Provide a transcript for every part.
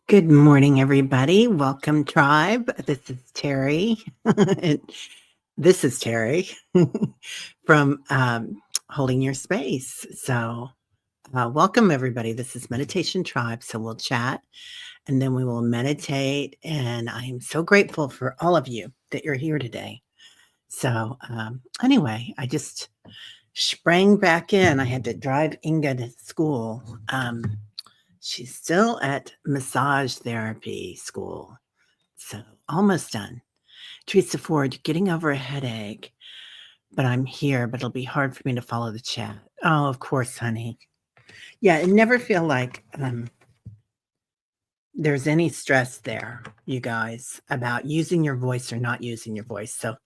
Good morning, everybody. Welcome, tribe. This is Terry. And this is Terry from Holding Your Space. So, welcome, everybody. This is Meditation Tribe. So, we'll chat and then we will meditate. And I am so grateful for all of you that you're here today. So, anyway, I just sprang back in. I had to drive Inga to school. She's still at massage therapy school, so almost done. Teresa Ford, getting over a headache, but I'm here, but it'll be hard for me to follow the chat. Oh, of course, honey. Yeah, and never feel like there's any stress there, you guys, about using your voice or not using your voice. So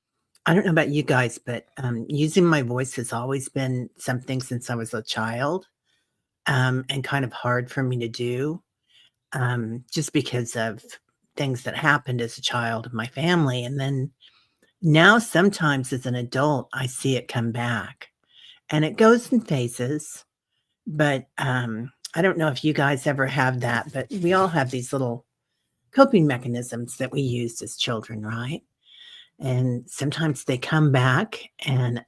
I don't know about you guys, but using my voice has always been something since I was a child, and kind of hard for me to do. Just because of things that happened as a child of my family. And then now, sometimes as an adult, I see it come back and it goes in phases. But I don't know if you guys ever have that, but we all have these little coping mechanisms that we used as children, right? And sometimes they come back and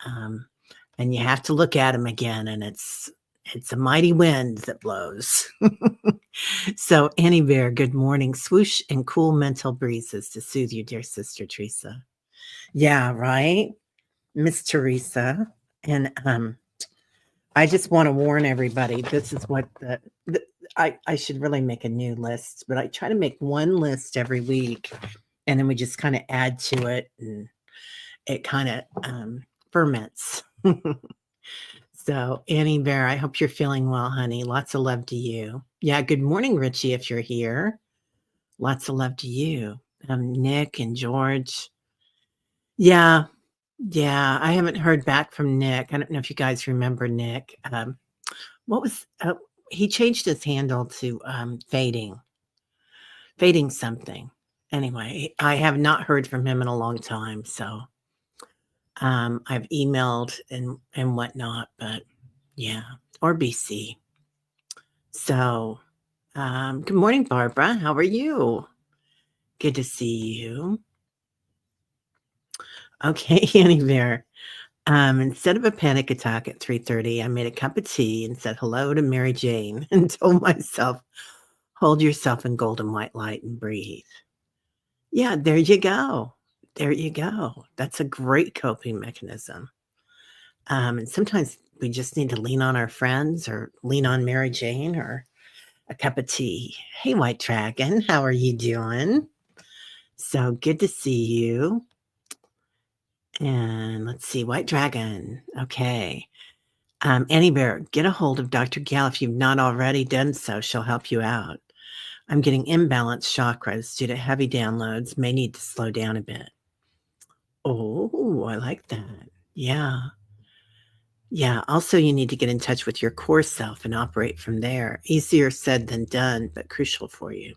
you have to look at them again, and it's a mighty wind that blows. So, Annie Bear, good morning. Swoosh and cool mental breezes to soothe you, dear sister Teresa. Yeah, right, Miss Teresa. And I just want to warn everybody. This is what I should really make a new list, but I try to make one list every week, and then we just kind of add to it, and it kind of ferments. So, Annie Bear, I hope you're feeling well, honey. Lots of love to you. Yeah, good morning, Richie, if you're here. Lots of love to you. Nick and George. Yeah, yeah, I haven't heard back from Nick. I don't know if you guys remember Nick. What was he changed his handle to fading something. Anyway, I have not heard from him in a long time, so I've emailed and whatnot, but yeah, or BC. So, good morning, Barbara. How are you? Good to see you. Okay, Annie Bear. Instead of a panic attack at 3:30, I made a cup of tea and said hello to Mary Jane and told myself, hold yourself in golden white light and breathe. Yeah, there you go. There you go. That's a great coping mechanism. And sometimes we just need to lean on our friends or lean on Mary Jane or a cup of tea. Hey, White Dragon, how are you doing? So good to see you. And let's see, White Dragon. Okay. Annie Bear, get a hold of Dr. Gal if you've not already done so. She'll help you out. I'm getting imbalanced chakras due to heavy downloads. May need to slow down a bit. Oh, I like that. Yeah. Yeah. Also, you need to get in touch with your core self and operate from there. Easier said than done, but crucial for you.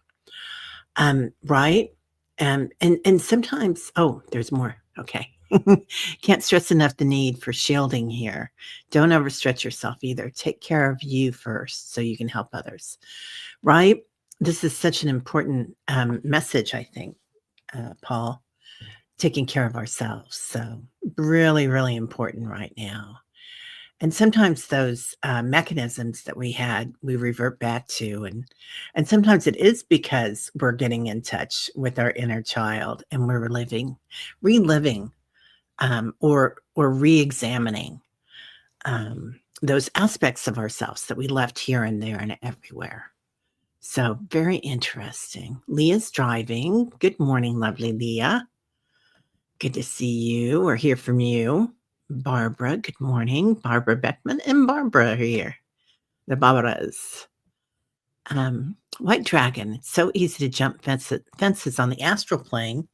Right? And sometimes, oh, there's more. Okay. Can't stress enough the need for shielding here. Don't overstretch yourself either. Take care of you first so you can help others. Right? This is such an important message, I think, Paul. Taking care of ourselves. So, really, really important right now. And sometimes those mechanisms that we had, we revert back to, and sometimes it is because we're getting in touch with our inner child and we're reliving, or re-examining those aspects of ourselves that we left here and there and everywhere. So very interesting. Leah's driving. Good morning, lovely Leah. Good to see you or hear from you. Barbara, good morning. Barbara Beckman and Barbara are here. The Barbaras. White Dragon. It's so easy to jump fences on the astral plane.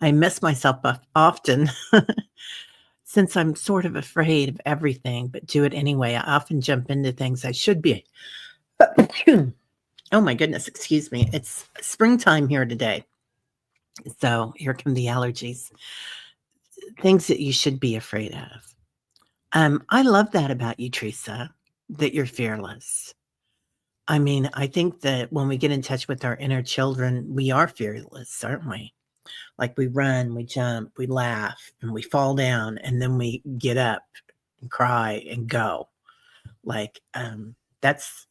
I mess myself up often since I'm sort of afraid of everything, but do it anyway. I often jump into things I should be. Oh my goodness, excuse me. It's springtime here today. So here come the allergies. Things that you should be afraid of. I love that about you, Teresa, that you're fearless. I mean, I think that when we get in touch with our inner children, we are fearless, aren't we? Like we run, we jump, we laugh, and we fall down, and then we get up and cry and go. Like, that's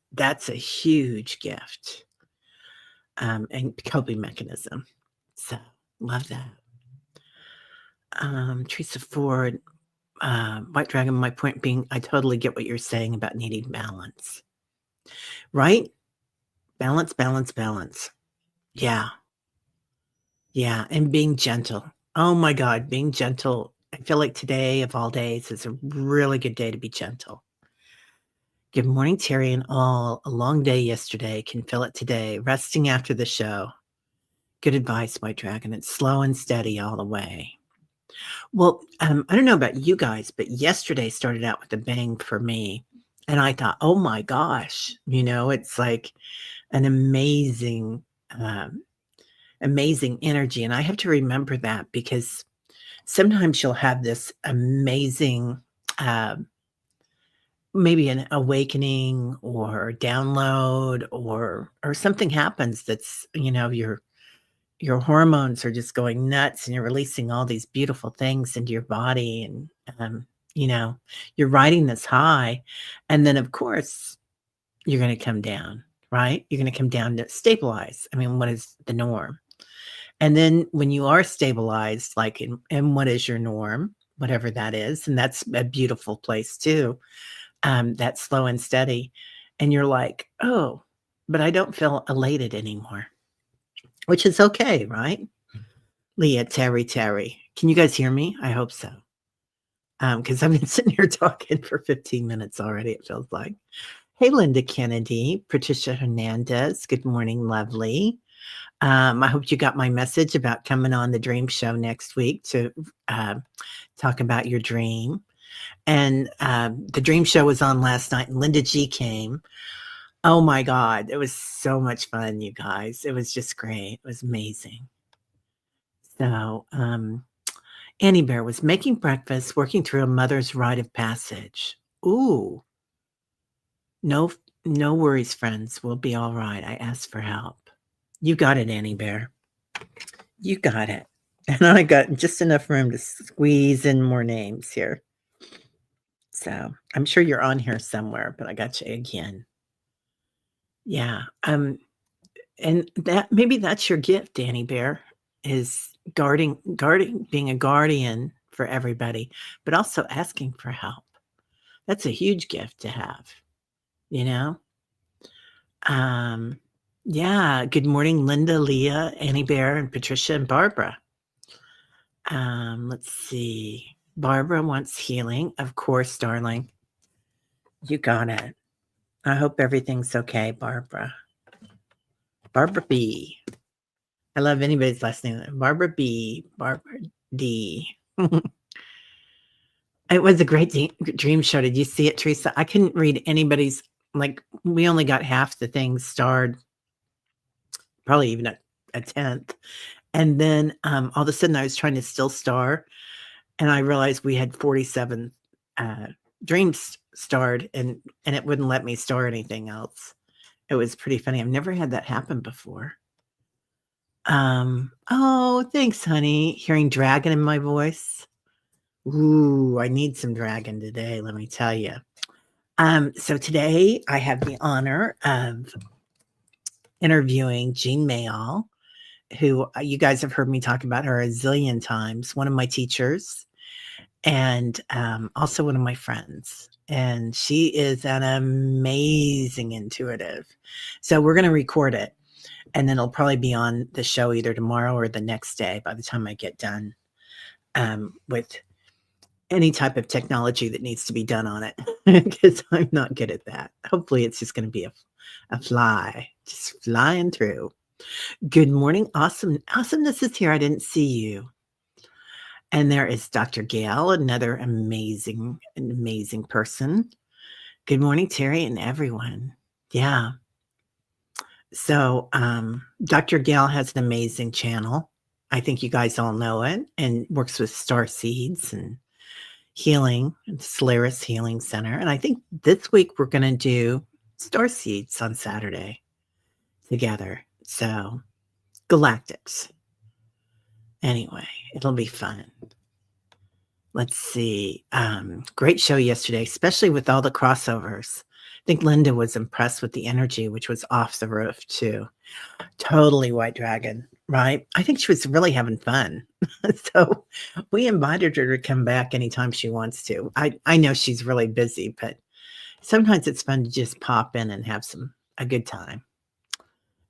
a huge gift, and coping mechanism. So love that. Teresa Ford, White Dragon, my point being, I totally get what you're saying about needing balance, right? Balance, balance, balance. Yeah. Yeah. And being gentle. Oh my God, being gentle. I feel like today of all days is a really good day to be gentle. Good morning, Terry and all. A long day yesterday. Can feel it today. Resting after the show. Good advice, White Dragon. It's slow and steady all the way. Well, I don't know about you guys, but yesterday started out with a bang for me. And I thought, oh my gosh, it's like an um, amazing energy. And I have to remember that because sometimes you'll have this amazing, um, maybe an awakening or download or something happens that's, your hormones are just going nuts and you're releasing all these beautiful things into your body and you know you're riding this high, and then of course you're going to come down, right? You're going to come down to stabilize. I mean, what is the norm? And then when you are stabilized, like in what is your norm, whatever that is, and that's a beautiful place too, that's slow and steady, and you're like, oh, but I don't feel elated anymore, which is okay, right? Leah, Terry. Can you guys hear me? I hope so. Because I've been sitting here talking for 15 minutes already, it feels like. Hey, Linda Kennedy, Patricia Hernandez. Good morning, lovely. I hope you got my message about coming on the Dream Show next week to talk about your dream. And the Dream Show was on last night, and Linda G came. Oh my God, it was so much fun, you guys. It was just great. It was amazing. So, Annie Bear was making breakfast, working through a mother's rite of passage. Ooh, no, no worries, friends. We'll be all right. I asked for help. You got it, Annie Bear. You got it. And I got just enough room to squeeze in more names here. So I'm sure you're on here somewhere, but I got you again. Yeah. And that maybe that's your gift, Annie Bear, is guarding, being a guardian for everybody, but also asking for help. That's a huge gift to have, you know? Yeah. Good morning, Linda, Leah, Annie Bear, and Patricia and Barbara. Let's see. Barbara wants healing. Of course, darling. You got it. I hope everything's okay, Barbara. Barbara B. I love anybody's last name. Barbara B. Barbara D. It was a great dream show. Did you see it, Teresa? I couldn't read anybody's, like, we only got half the things starred, probably even a tenth. And then all of a sudden I was trying to still star, and I realized we had 47 dreams starred, and it wouldn't let me star anything else. It was pretty funny. I've never had that happen before. Oh, thanks, honey. Hearing dragon in my voice. Ooh, I need some dragon today, let me tell you. So today I have the honor of interviewing Jean Mayall, who you guys have heard me talk about her a zillion times, one of my teachers, and also one of my friends. And she is an amazing intuitive. So we're going to record it, and then it'll probably be on the show either tomorrow or the next day by the time I get done with any type of technology that needs to be done on it, because I'm not good at that. Hopefully it's just going to be a fly, just flying through. Good morning. Awesomeness is here. I didn't see you. And there is Dr. Gail, another amazing person. Good morning, Terry, and everyone. Yeah. So Dr. Gail has an amazing channel. I think you guys all know it, and works with star seeds and healing, and Solaris Healing Center. And I think this week we're going to do star seeds on Saturday together. So, galactics. Anyway, it'll be fun. Let's see. Great show yesterday, especially with all the crossovers. I think Linda was impressed with the energy, which was off the roof too. Totally White Dragon, right? I think she was really having fun. So we invited her to come back anytime she wants to. I know she's really busy, but sometimes it's fun to just pop in and have a good time.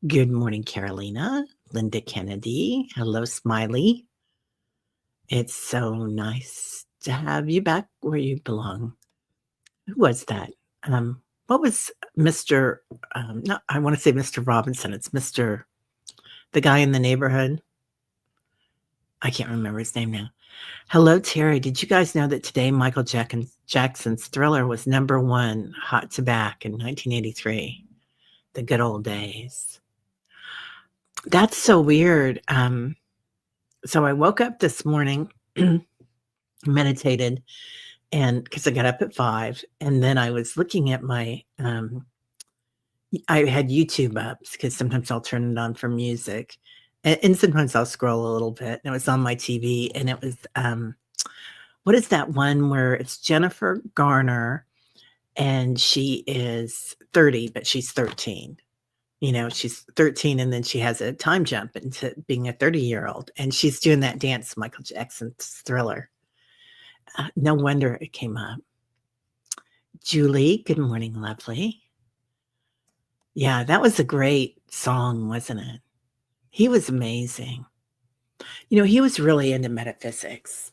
Good morning, Carolina. Linda Kennedy. Hello, Smiley. It's so nice to have you back where you belong. Who was that? What was Mr. No, I want to say Mr. Robinson. It's the guy in the neighborhood. I can't remember his name now. Hello, Terry. Did you guys know that today Michael Jackson's Thriller was #1 hot to back in 1983? The good old days. That's so weird. So I woke up this morning, meditated, and because I got up at 5, and then I was looking at my I had YouTube up because sometimes I'll turn it on for music, and sometimes I'll scroll a little bit, and it was on my TV, and it was, what is that one where it's Jennifer Garner, and she is 30, but she's 13. You know, she's 13, and then she has a time jump into being a 30-year-old, and she's doing that dance, Michael Jackson's Thriller. No wonder it came up. Julie, good morning, lovely. Yeah, that was a great song, wasn't it? He was amazing. You know, he was really into metaphysics.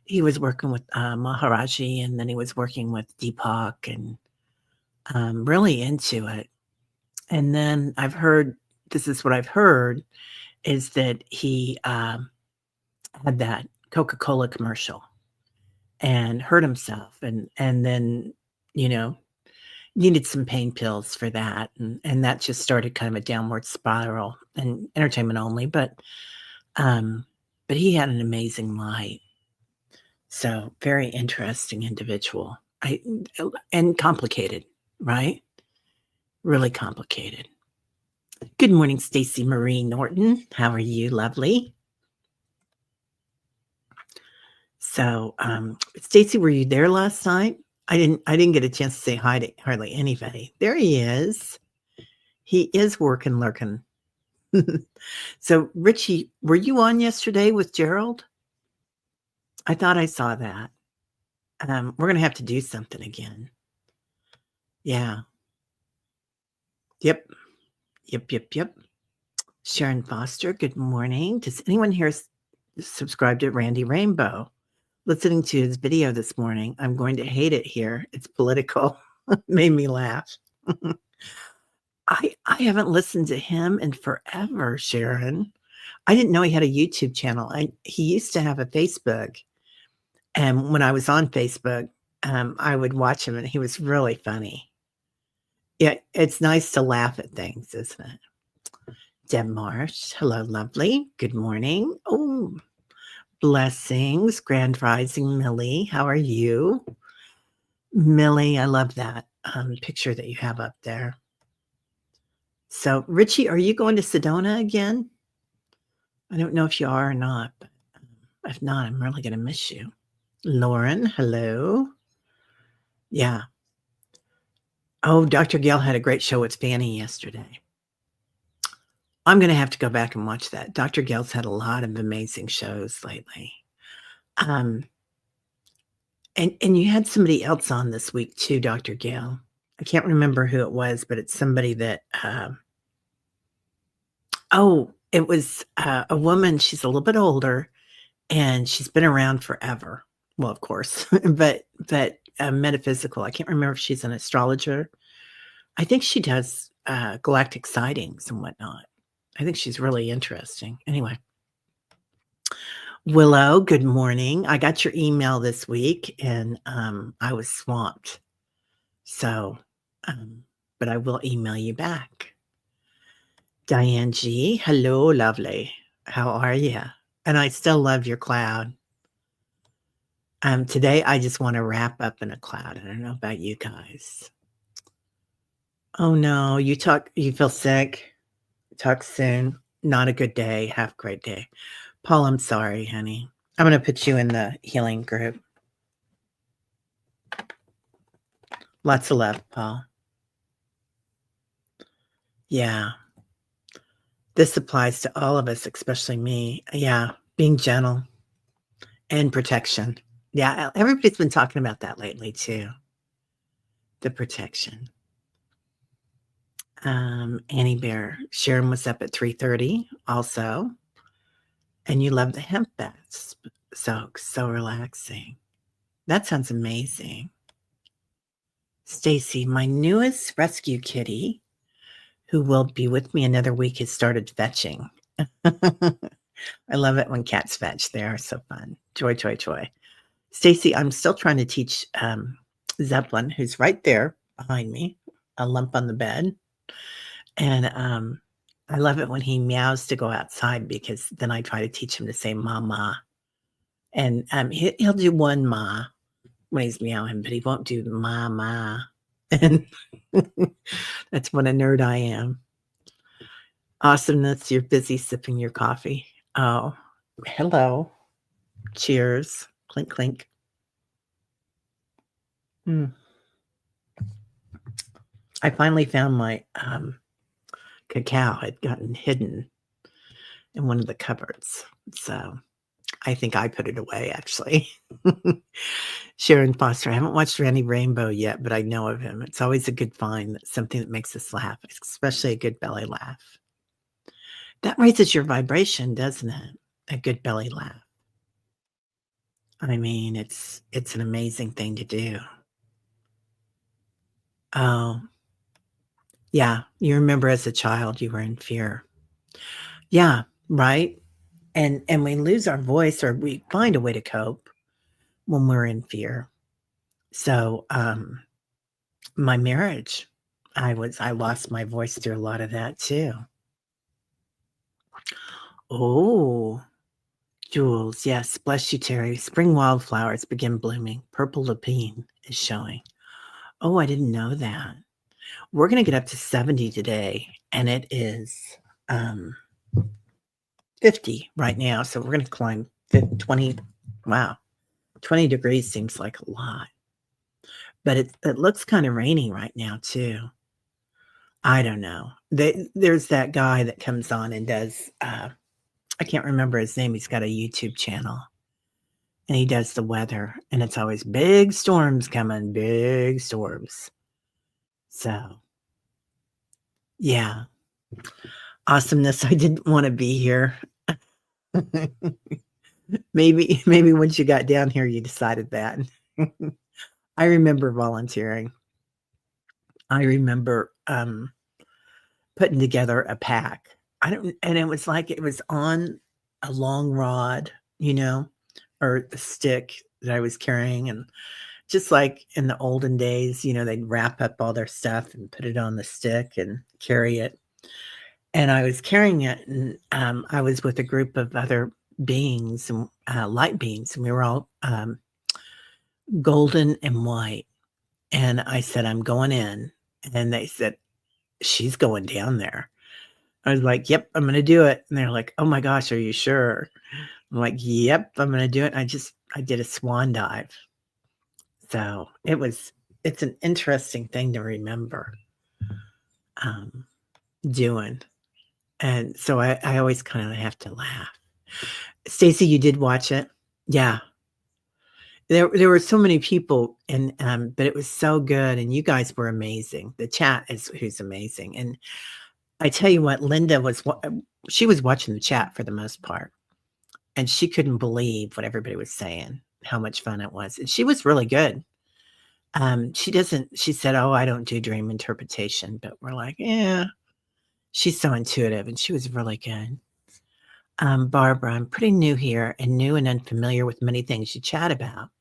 He was working with Maharaji, and then he was working with Deepak, and really into it. And then this is what I've heard, is that he had that Coca-Cola commercial and hurt himself, and then, you know, needed some pain pills for that, and that just started kind of a downward spiral, and entertainment only, but he had an amazing light. So very interesting individual. And complicated, right? Really complicated. Good morning, Stacy Marie Norton. How are you, lovely? So, Stacy, were you there last night? I didn't get a chance to say hi to hardly anybody. There he is. He is working, lurking. So, Richie, were you on yesterday with Gerald? I thought I saw that. We're gonna have to do something again. Yeah. Yep. Yep. Sharon Foster, good morning. Does anyone here subscribe to Randy Rainbow? Listening to his video this morning, I'm going to hate it here. It's political. Made me laugh. I haven't listened to him in forever, Sharon. I didn't know he had a YouTube channel. He used to have a Facebook, and when I was on Facebook, I would watch him, and he was really funny. Yeah, it's nice to laugh at things, isn't it? Deb Marsh, hello, lovely. Good morning. Oh, blessings. Grand Rising, Millie. How are you? Millie, I love that picture that you have up there. So, Richie, are you going to Sedona again? I don't know if you are or not, but if not, I'm really going to miss you. Lauren, hello. Yeah. Oh, Dr. Gail had a great show with Fanny yesterday. I'm going to have to go back and watch that. Dr. Gail's had a lot of amazing shows lately. And you had somebody else on this week too, Dr. Gail. I can't remember who it was, but it's somebody that, it was a woman. She's a little bit older, and she's been around forever. Well, of course, but metaphysical. I can't remember if she's an astrologer. I think she does galactic sightings and whatnot. I think she's really interesting. Anyway. Willow, good morning. I got your email this week, and I was swamped. So, but I will email you back. Diane G, hello, lovely. How are you? And I still love your cloud. Today I just want to wrap up in a cloud. I don't know about you guys. Oh, no. You feel sick? Talk soon. Not a good day. Have a great day. Paul, I'm sorry, honey. I'm gonna put you in the healing group. Lots of love, Paul. Yeah. This applies to all of us, especially me. Yeah. Being gentle and protection. Yeah. Everybody's been talking about that lately too. The protection. Annie Bear. Sharon was up at 3:30 also. And you love the hemp baths. So relaxing. That sounds amazing. Stacy, my newest rescue kitty, who will be with me another week, has started fetching. I love it when cats fetch. They are so fun. Joy, joy, joy. Stacy, I'm still trying to teach Zeppelin, who's right there behind me, a lump on the bed. And I love it when he meows to go outside because then I try to teach him to say mama. And he'll do one ma when he's meowing, but he won't do the ma. And that's what a nerd I am. Awesomeness, you're busy sipping your coffee. Oh, hello. Cheers. Clink, clink. Mm. I finally found my cacao had gotten hidden in one of the cupboards. So I think I put it away, actually. Sharon Foster. I haven't watched Randy Rainbow yet, but I know of him. It's always a good find. That's something that makes us laugh, especially a good belly laugh. That raises your vibration, doesn't it? A good belly laugh. I mean, it's an amazing thing to do. Oh, yeah. You remember as a child you were in fear. Yeah, right? And we lose our voice or we find a way to cope when we're in fear. So, my marriage, I lost my voice through a lot of that too. Oh, Jules, yes, bless you, Terry. Spring wildflowers begin blooming. Purple lupine is showing. Oh, I didn't know that. We're gonna get up to 70 today, and it is, um, 50 right now, so we're gonna climb 20. Wow, 20 degrees seems like a lot, but it looks kinda rainy right now too. I don't know. There's that guy that comes on and does, I can't remember his name, he's got a YouTube channel, and he does the weather, and it's always big storms coming, big storms. So, yeah. Awesomeness, I didn't wanna be here. Maybe once you got down here, you decided that. I remember volunteering. I remember, putting together a pack. I don't and it was like it was on a long rod, or a stick that I was carrying, and just like in the olden days, they'd wrap up all their stuff and put it on the stick and carry it. And I was carrying it, and, I was with a group of other beings and, light beings, and we were all, golden and white. And I said, "I'm going in." And they said, "She's going down there." I was like, "Yep, I'm gonna do it." And they're like, "Oh my gosh, are you sure?" I'm like, "Yep, I'm gonna do it." I did a swan dive. So it's an interesting thing to remember, um, doing. And so I always kinda have to laugh. Stacey, you did watch it? Yeah. There were so many people and, but it was so good and you guys were amazing. The chat is who's amazing. And I tell you what, Linda she was watching the chat for the most part, and she couldn't believe what everybody was saying, how much fun it was. And she was really good. She said, "Oh, I don't do dream interpretation," but we're like, "Yeah." She's so intuitive and she was really good. Barbara, I'm pretty new here and new and unfamiliar with many things you chat about.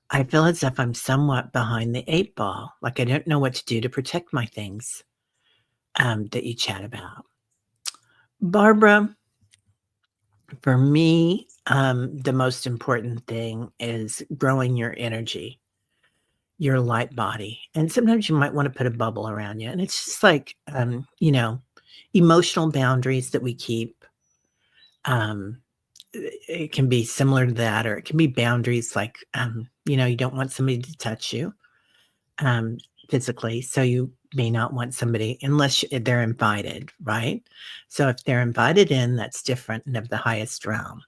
I feel as if I'm somewhat behind the eight ball, like I don't know what to do to protect my things that you chat about. Barbara, for me, the most important thing is growing your energy. your light body. And sometimes you might want to put a bubble around you. And it's just like, emotional boundaries that we keep. Um, it can be similar to that, or it can be boundaries like, you don't want somebody to touch you um, physically. So you may not want somebody unless they're invited, right? So if they're invited in, that's different and of the highest realm.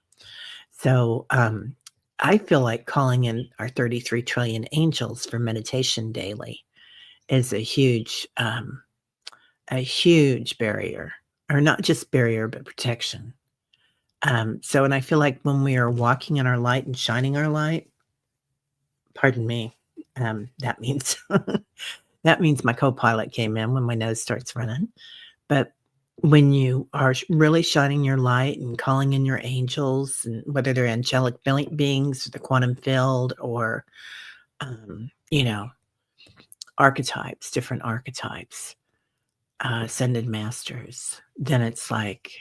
So I feel like calling in our 33 trillion angels for meditation daily is a huge barrier, or not just barrier, but protection. And I feel like when we are walking in our light and shining our light, pardon me, that means that means my co-pilot came in when my nose starts running. But when you are really shining your light and calling in your angels, and whether they're angelic beings, the quantum field, or um, you know, archetypes, different archetypes, ascended masters, then it's like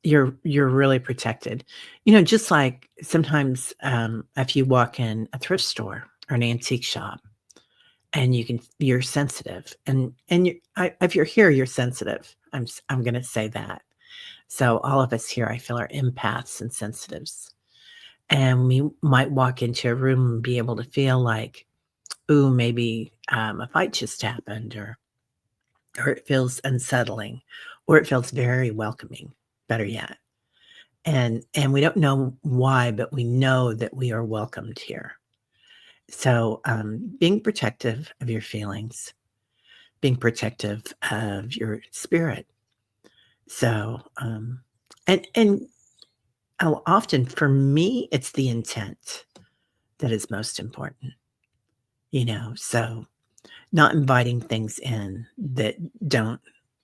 you're really protected. Just like sometimes if you walk in a thrift store or an antique shop, and you're sensitive, and if you're here, you're sensitive. I'm gonna say that. So all of us here, I feel, are empaths and sensitives, and we might walk into a room and be able to feel like, ooh, maybe a fight just happened, or it feels unsettling, or it feels very welcoming. Better yet, and we don't know why, but we know that we are welcomed here. So being protective of your feelings, being protective of your spirit. So, and often for me, it's the intent that is most important, so not inviting things in that don't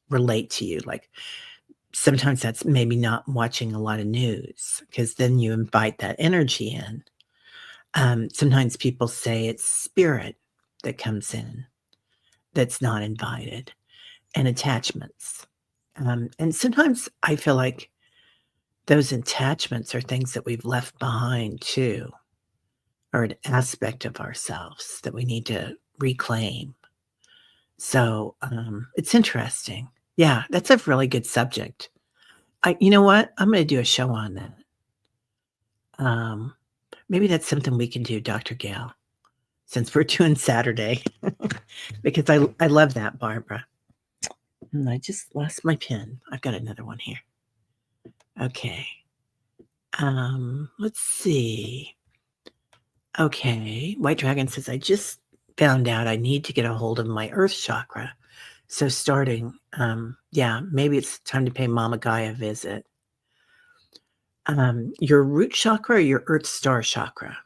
relate to you. Like sometimes that's maybe not watching a lot of news, because then you invite that energy in. Sometimes people say it's spirit that comes in that's not invited, and attachments. And sometimes I feel like those attachments are things that we've left behind too, or an aspect of ourselves that we need to reclaim. So it's interesting. Yeah, that's a really good subject. You know what? I'm going to do a show on that. Um, Maybe that's something we can do, Dr. Gale, since we're doing Saturday, because I love that, Barbara. And I just lost my pen. I've got another one here. Okay. Let's see. Okay. White Dragon says, I just found out I need to get a hold of my earth chakra. So starting, yeah, maybe it's time to pay Mama Gaia a visit. Your root chakra or your earth star chakra,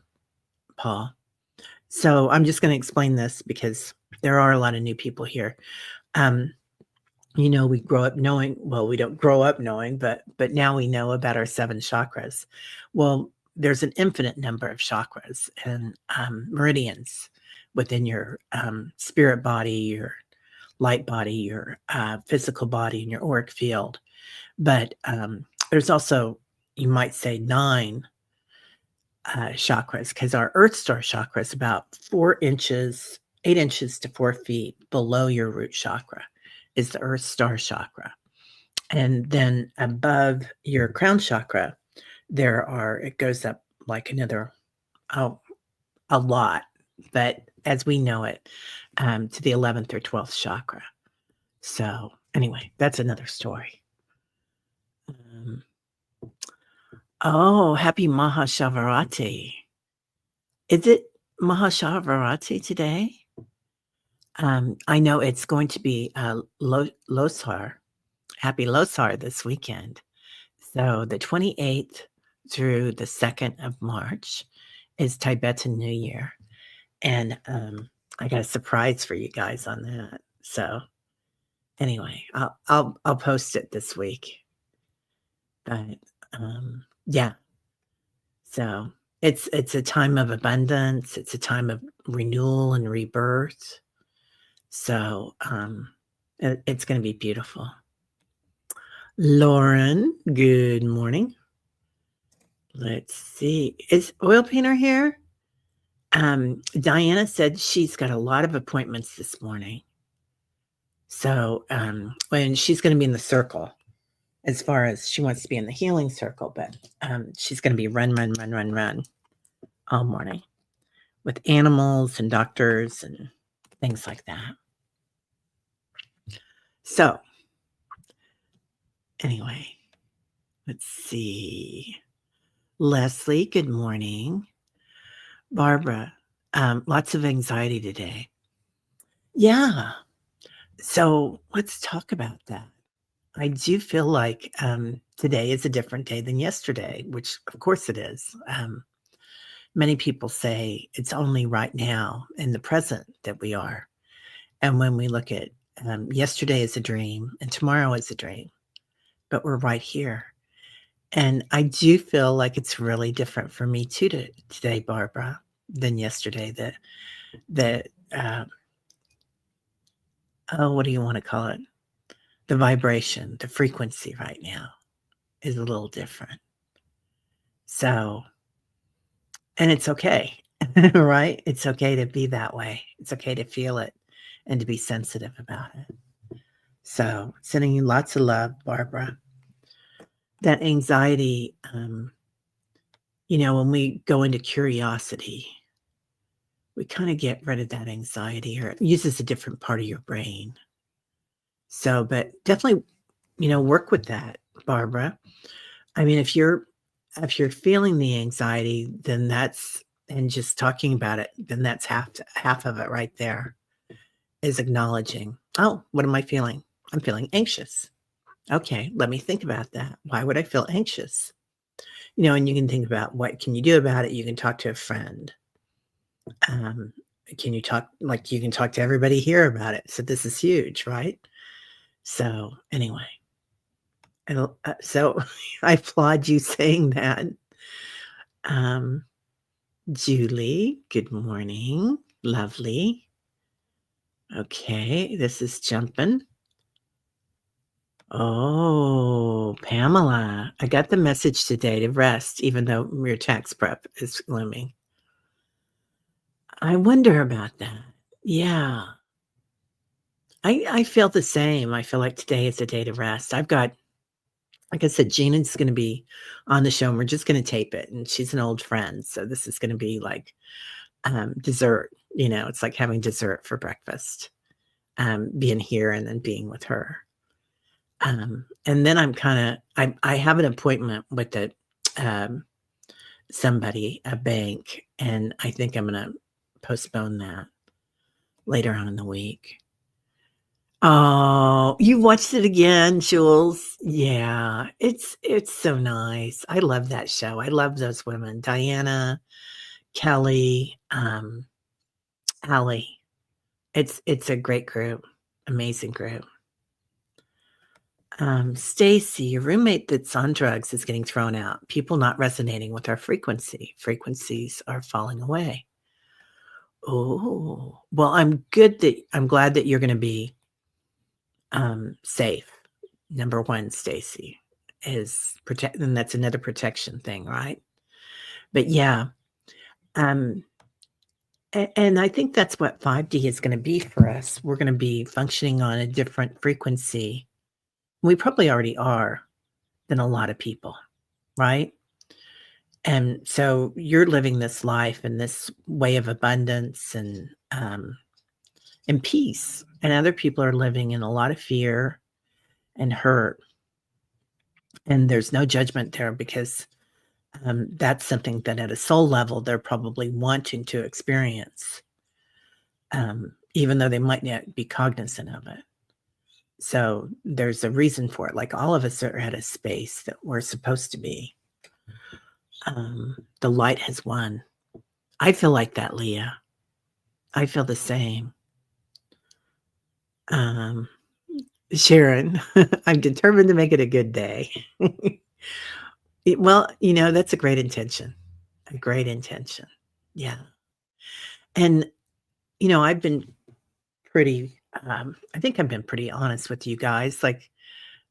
Paul? So I'm just going to explain this because there are a lot of new people here. Um, we grow up knowing, well, we don't grow up knowing, but now we know about our 7 chakras. Well, there's an infinite number of chakras and meridians within your spirit body, your light body, your physical body, and your auric field. But there's also, you might say, 9 chakras, because our earth star chakra is about 4 inches, 8 inches to 4 feet below your root chakra is the earth star chakra. And then above your crown chakra, it goes up like another, oh, a lot, but as we know it, to the 11th or 12th chakra. So anyway, that's another story. Oh, happy Mahashivarati. Is it Mahashivarati today? I know it's going to be Losar, happy Losar this weekend. So the 28th through the 2nd of March is Tibetan New Year. And I got a surprise for you guys on that. So anyway, I'll post it this week. But yeah. So it's a time of abundance. It's a time of renewal and rebirth. So it's going to be beautiful. Lauren, good morning. Let's see. Is Oil Painter here? Diana said she's got a lot of appointments this morning. So, when she's gonna be in the circle, as far as she wants to be in the healing circle, but, she's gonna be run all morning with animals and doctors and things like that. So, anyway, let's see. Leslie, good morning. Barbara, lots of anxiety today. Yeah. So let's talk about that. I do feel like today is a different day than yesterday, which of course it is. Many people say it's only right now in the present that we are. And when we look at yesterday is a dream and tomorrow is a dream, but we're right here. And I do feel like it's really different for me too today, Barbara, than yesterday. The what do you want to call it? The vibration, the frequency right now is a little different. So, and it's okay, right? It's okay to be that way. It's okay to feel it and to be sensitive about it. So, sending you lots of love, Barbara. That anxiety, when we go into curiosity, we kind of get rid of that anxiety, or it uses a different part of your brain. So, but definitely, work with that, Barbara. I mean, if you're feeling the anxiety, then and just talking about it, then that's half of it right there, is acknowledging, oh, what am I feeling? I'm feeling anxious. Okay, let me think about that. Why would I feel anxious? And you can think about what can you do about it. You can talk to a friend. Can you talk, like you can talk to everybody here about it. So this is huge, right? So anyway, so I applaud you saying that. Julie, good morning. Lovely. Okay, this is jumping. Oh, Pamela, I got the message today to rest, even though your tax prep is looming. I wonder about that. Yeah. I feel the same. I feel like today is a day to rest. I've got, like I said, Gina's going to be on the show and we're just going to tape it. And she's an old friend. So this is going to be like dessert. It's like having dessert for breakfast, being here and then being with her. And then I have an appointment with somebody, a bank, and I think I'm going to postpone that later on in the week. Oh, you watched it again, Jules? Yeah, it's so nice. I love that show. I love those women, Diana, Kelly, Allie. It's a great group, amazing group. Stacy, your roommate that's on drugs is getting thrown out. People not resonating with our frequency. Frequencies are falling away. Oh, well, I'm glad that you're going to be safe. Number one, Stacy, is protect, and that's another protection thing, right? But yeah, and I think that's what 5D is going to be for us. We're going to be functioning on a different frequency. We probably already are than a lot of people, right? And so you're living this life and this way of abundance and peace, and other people are living in a lot of fear and hurt. And there's no judgment there because that's something that at a soul level they're probably wanting to experience, even though they might not be cognizant of it. So there's a reason for it. Like all of us are at a space that we're supposed to be. The light has won. I feel like that, Leah. I feel the same. Sharon, I'm determined to make it a good day. Well, that's a great intention. A great intention. Yeah. And, I've been I think I've been pretty honest with you guys. Like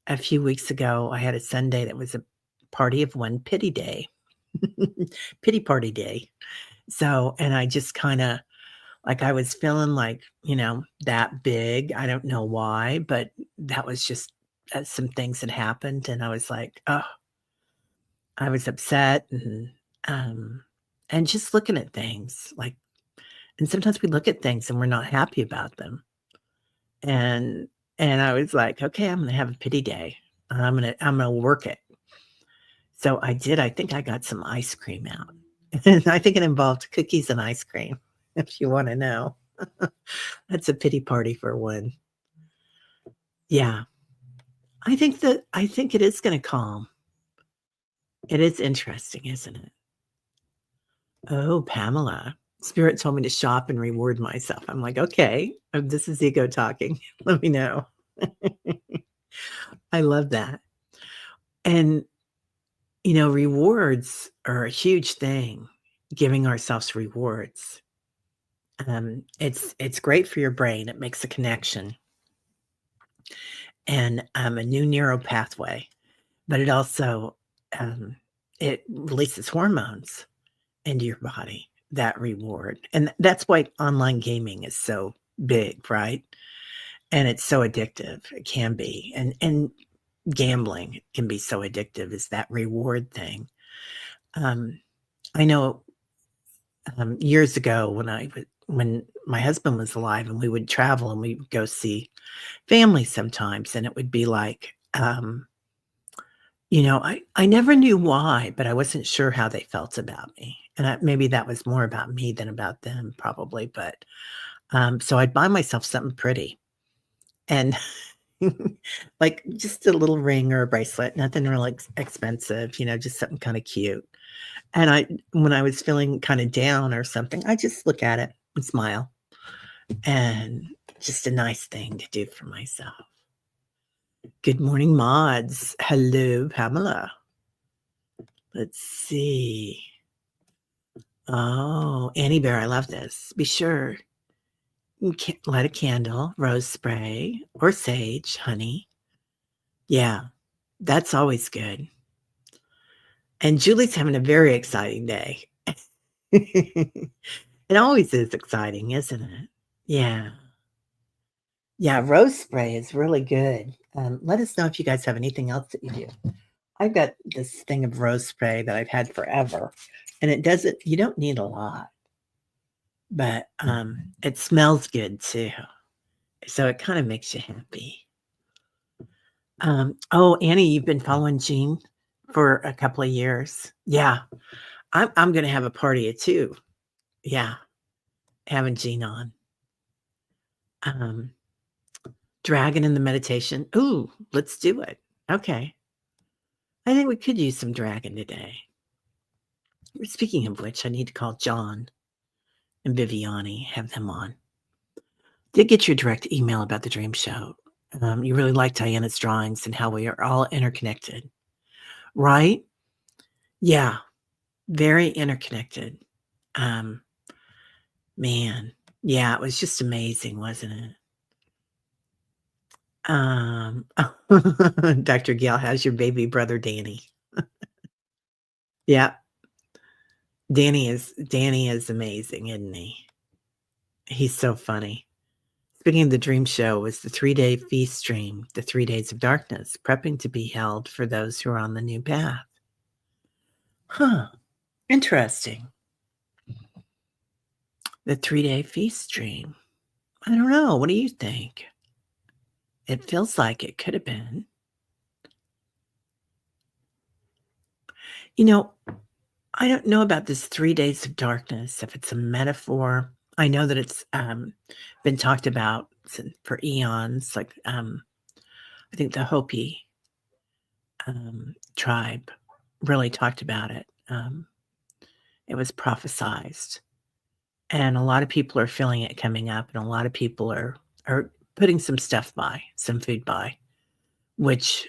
a few weeks ago, I had a Sunday that was a party of one pity day, pity party day. So, and I just kinda like, I was feeling like, that big. I don't know why, but that was just, some things had happened, and I was like, oh, I was upset um, and just looking at things, like and sometimes we look at things and we're not happy about them, and I was like, "Okay, I'm gonna have a pity day. I'm gonna work it." So I did. I think I got some ice cream out, and I think it involved cookies and ice cream, if you wanna know. That's a pity party for one. Yeah. I think it is gonna calm. It is interesting, isn't it? Oh, Pamela. Spirit told me to shop and reward myself. I'm like, "Okay, this is ego talking. Let me know." I love that. And, rewards are a huge thing, giving ourselves rewards. It's great for your brain. It makes a connection and, a new neural pathway, but it also, um, it releases hormones into your body, that reward, and that's why online gaming is so big, right? And it's so addictive, it can be, and gambling can be so addictive, is that reward thing. Um, I know, years ago when my husband was alive and we would travel and we would go see family sometimes, and it would be like, I never knew why, but I wasn't sure how they felt about me, and maybe that was more about me than about them probably, but, so I'd buy myself something pretty and like just a little ring or a bracelet, nothing really expensive, just something kinda cute, and when I was feeling kinda down or something, I just look at it and smile, and just a nice thing to do for myself. Good morning, mods. Hello, Pamela. Let's see. Oh, Annie Bear, I love this. Be sure you light a candle, rose spray, or sage, honey. Yeah, that's always good. And Julie's having a very exciting day. It always is exciting, isn't it? Yeah. Yeah, rose spray is really good. Let us know if you guys have anything else that you do. I've got this thing of rose spray that I've had forever, and you don't need a lot, but it smells good too. So it kind of makes you happy. Oh, Annie, you've been following Jean for a couple of years. Yeah, I'm gonna have a party at 2. Yeah, having Jean on. Um, Dragon in the meditation. Ooh, let's do it. Okay. I think we could use some dragon today. Speaking of which, I need to call John and Viviani, have them on. Did get your direct email about the dream show. You really liked Diana's drawings and how we are all interconnected, right? Yeah, very interconnected. Um, Man, yeah, it was just amazing, wasn't it? Dr. Gail, how's your baby brother Danny? Yeah, Danny is amazing, isn't he? He's so funny. Speaking of the dream show, was the 3-day feast stream, the 3 days of darkness, prepping to be held for those who are on the new path. Huh, interesting. The 3-day feast stream. I don't know, what do you think? It feels like it could have been. You know, I don't know about this 3 days of darkness, if it's a metaphor. I know that it's, been talked about for eons, like, I think the Hopi, tribe really talked about it. It was prophesized, and a lot of people are feeling it coming up, and a lot of people are putting some stuff by, some food by, which,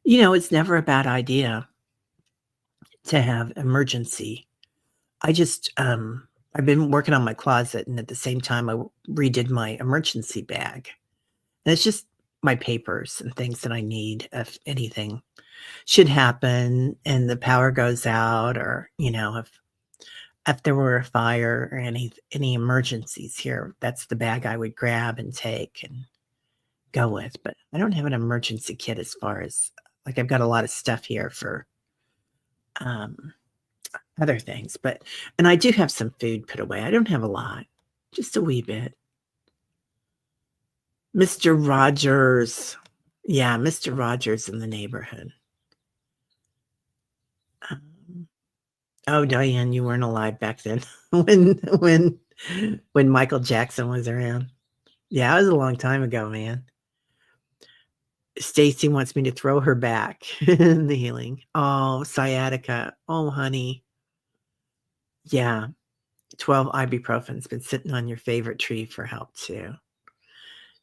it's never a bad idea to have emergency. I just, I've been working on my closet, and at the same time, I redid my emergency bag. And it's just my papers and things that I need if anything should happen and the power goes out, or, if If there were a fire or any emergencies here, that's the bag I would grab and take and go with, but I don't have an emergency kit as far as like, I've got a lot of stuff here for, um, other things, but and I do have some food put away. I don't have a lot, just a wee bit. Mr. Rogers. Yeah, Mr. Rogers in the neighborhood. Um, oh, Diane, you weren't alive back then when Michael Jackson was around. Yeah, it was a long time ago, man. Stacy wants me to throw her back in the healing. Oh, sciatica. Oh, honey. Yeah, 12 ibuprofen's been sitting on your favorite tree for help too.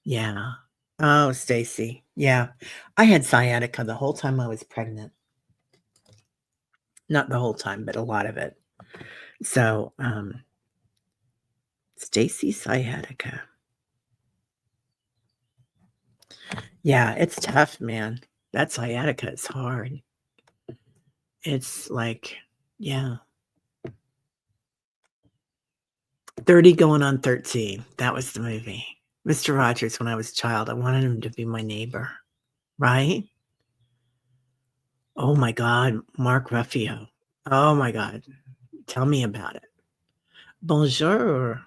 Yeah. Oh, Stacy. Yeah. I had sciatica the whole time I was pregnant. Not the whole time, but a lot of it. So, Stacy sciatica. Yeah, it's tough, man. That sciatica is hard. It's like, yeah, 30 going on 13. That was the movie. Mr. Rogers, when I was a child, I wanted him to be my neighbor, right? Oh my God, Mark Ruffalo. Oh my God. Tell me about it. Bonjour,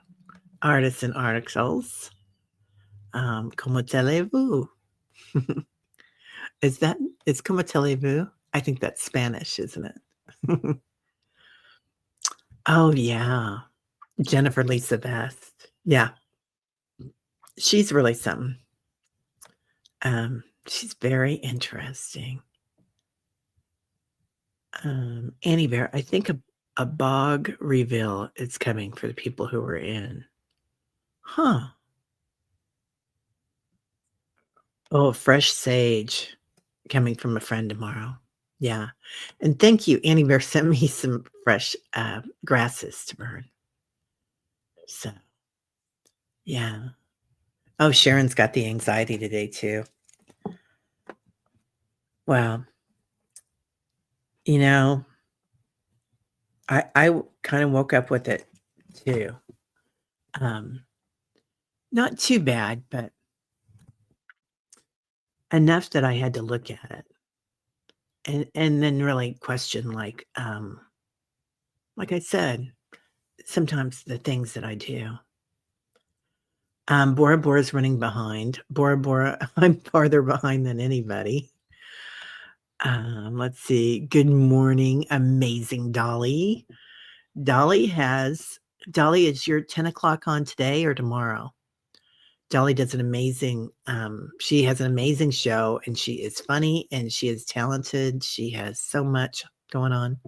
artists and articles. Comment allez-vous? Is como allez-vous? I think that's Spanish, isn't it? Oh, yeah. Jennifer Lisa Best. Yeah. She's really something. She's very interesting. Annie Bear, I think a bog reveal is coming for the people who are in. Huh. Oh, fresh sage coming from a friend tomorrow. Yeah. And thank you. Annie Bear sent me some fresh grasses to burn. So, yeah. Oh, Sharon's got the anxiety today too. Well, you know, I kind of woke up with it too. Um, not too bad, but enough that I had to look at it and then really question like I said, sometimes the things that I do. Bora Bora's running behind. Bora Bora, I'm farther behind than anybody. Let's see. Good morning, amazing Dolly. Dolly, is your 10 o'clock on today or tomorrow? Dolly does an amazing, she has an amazing show and she is funny and she is talented. She has so much going on.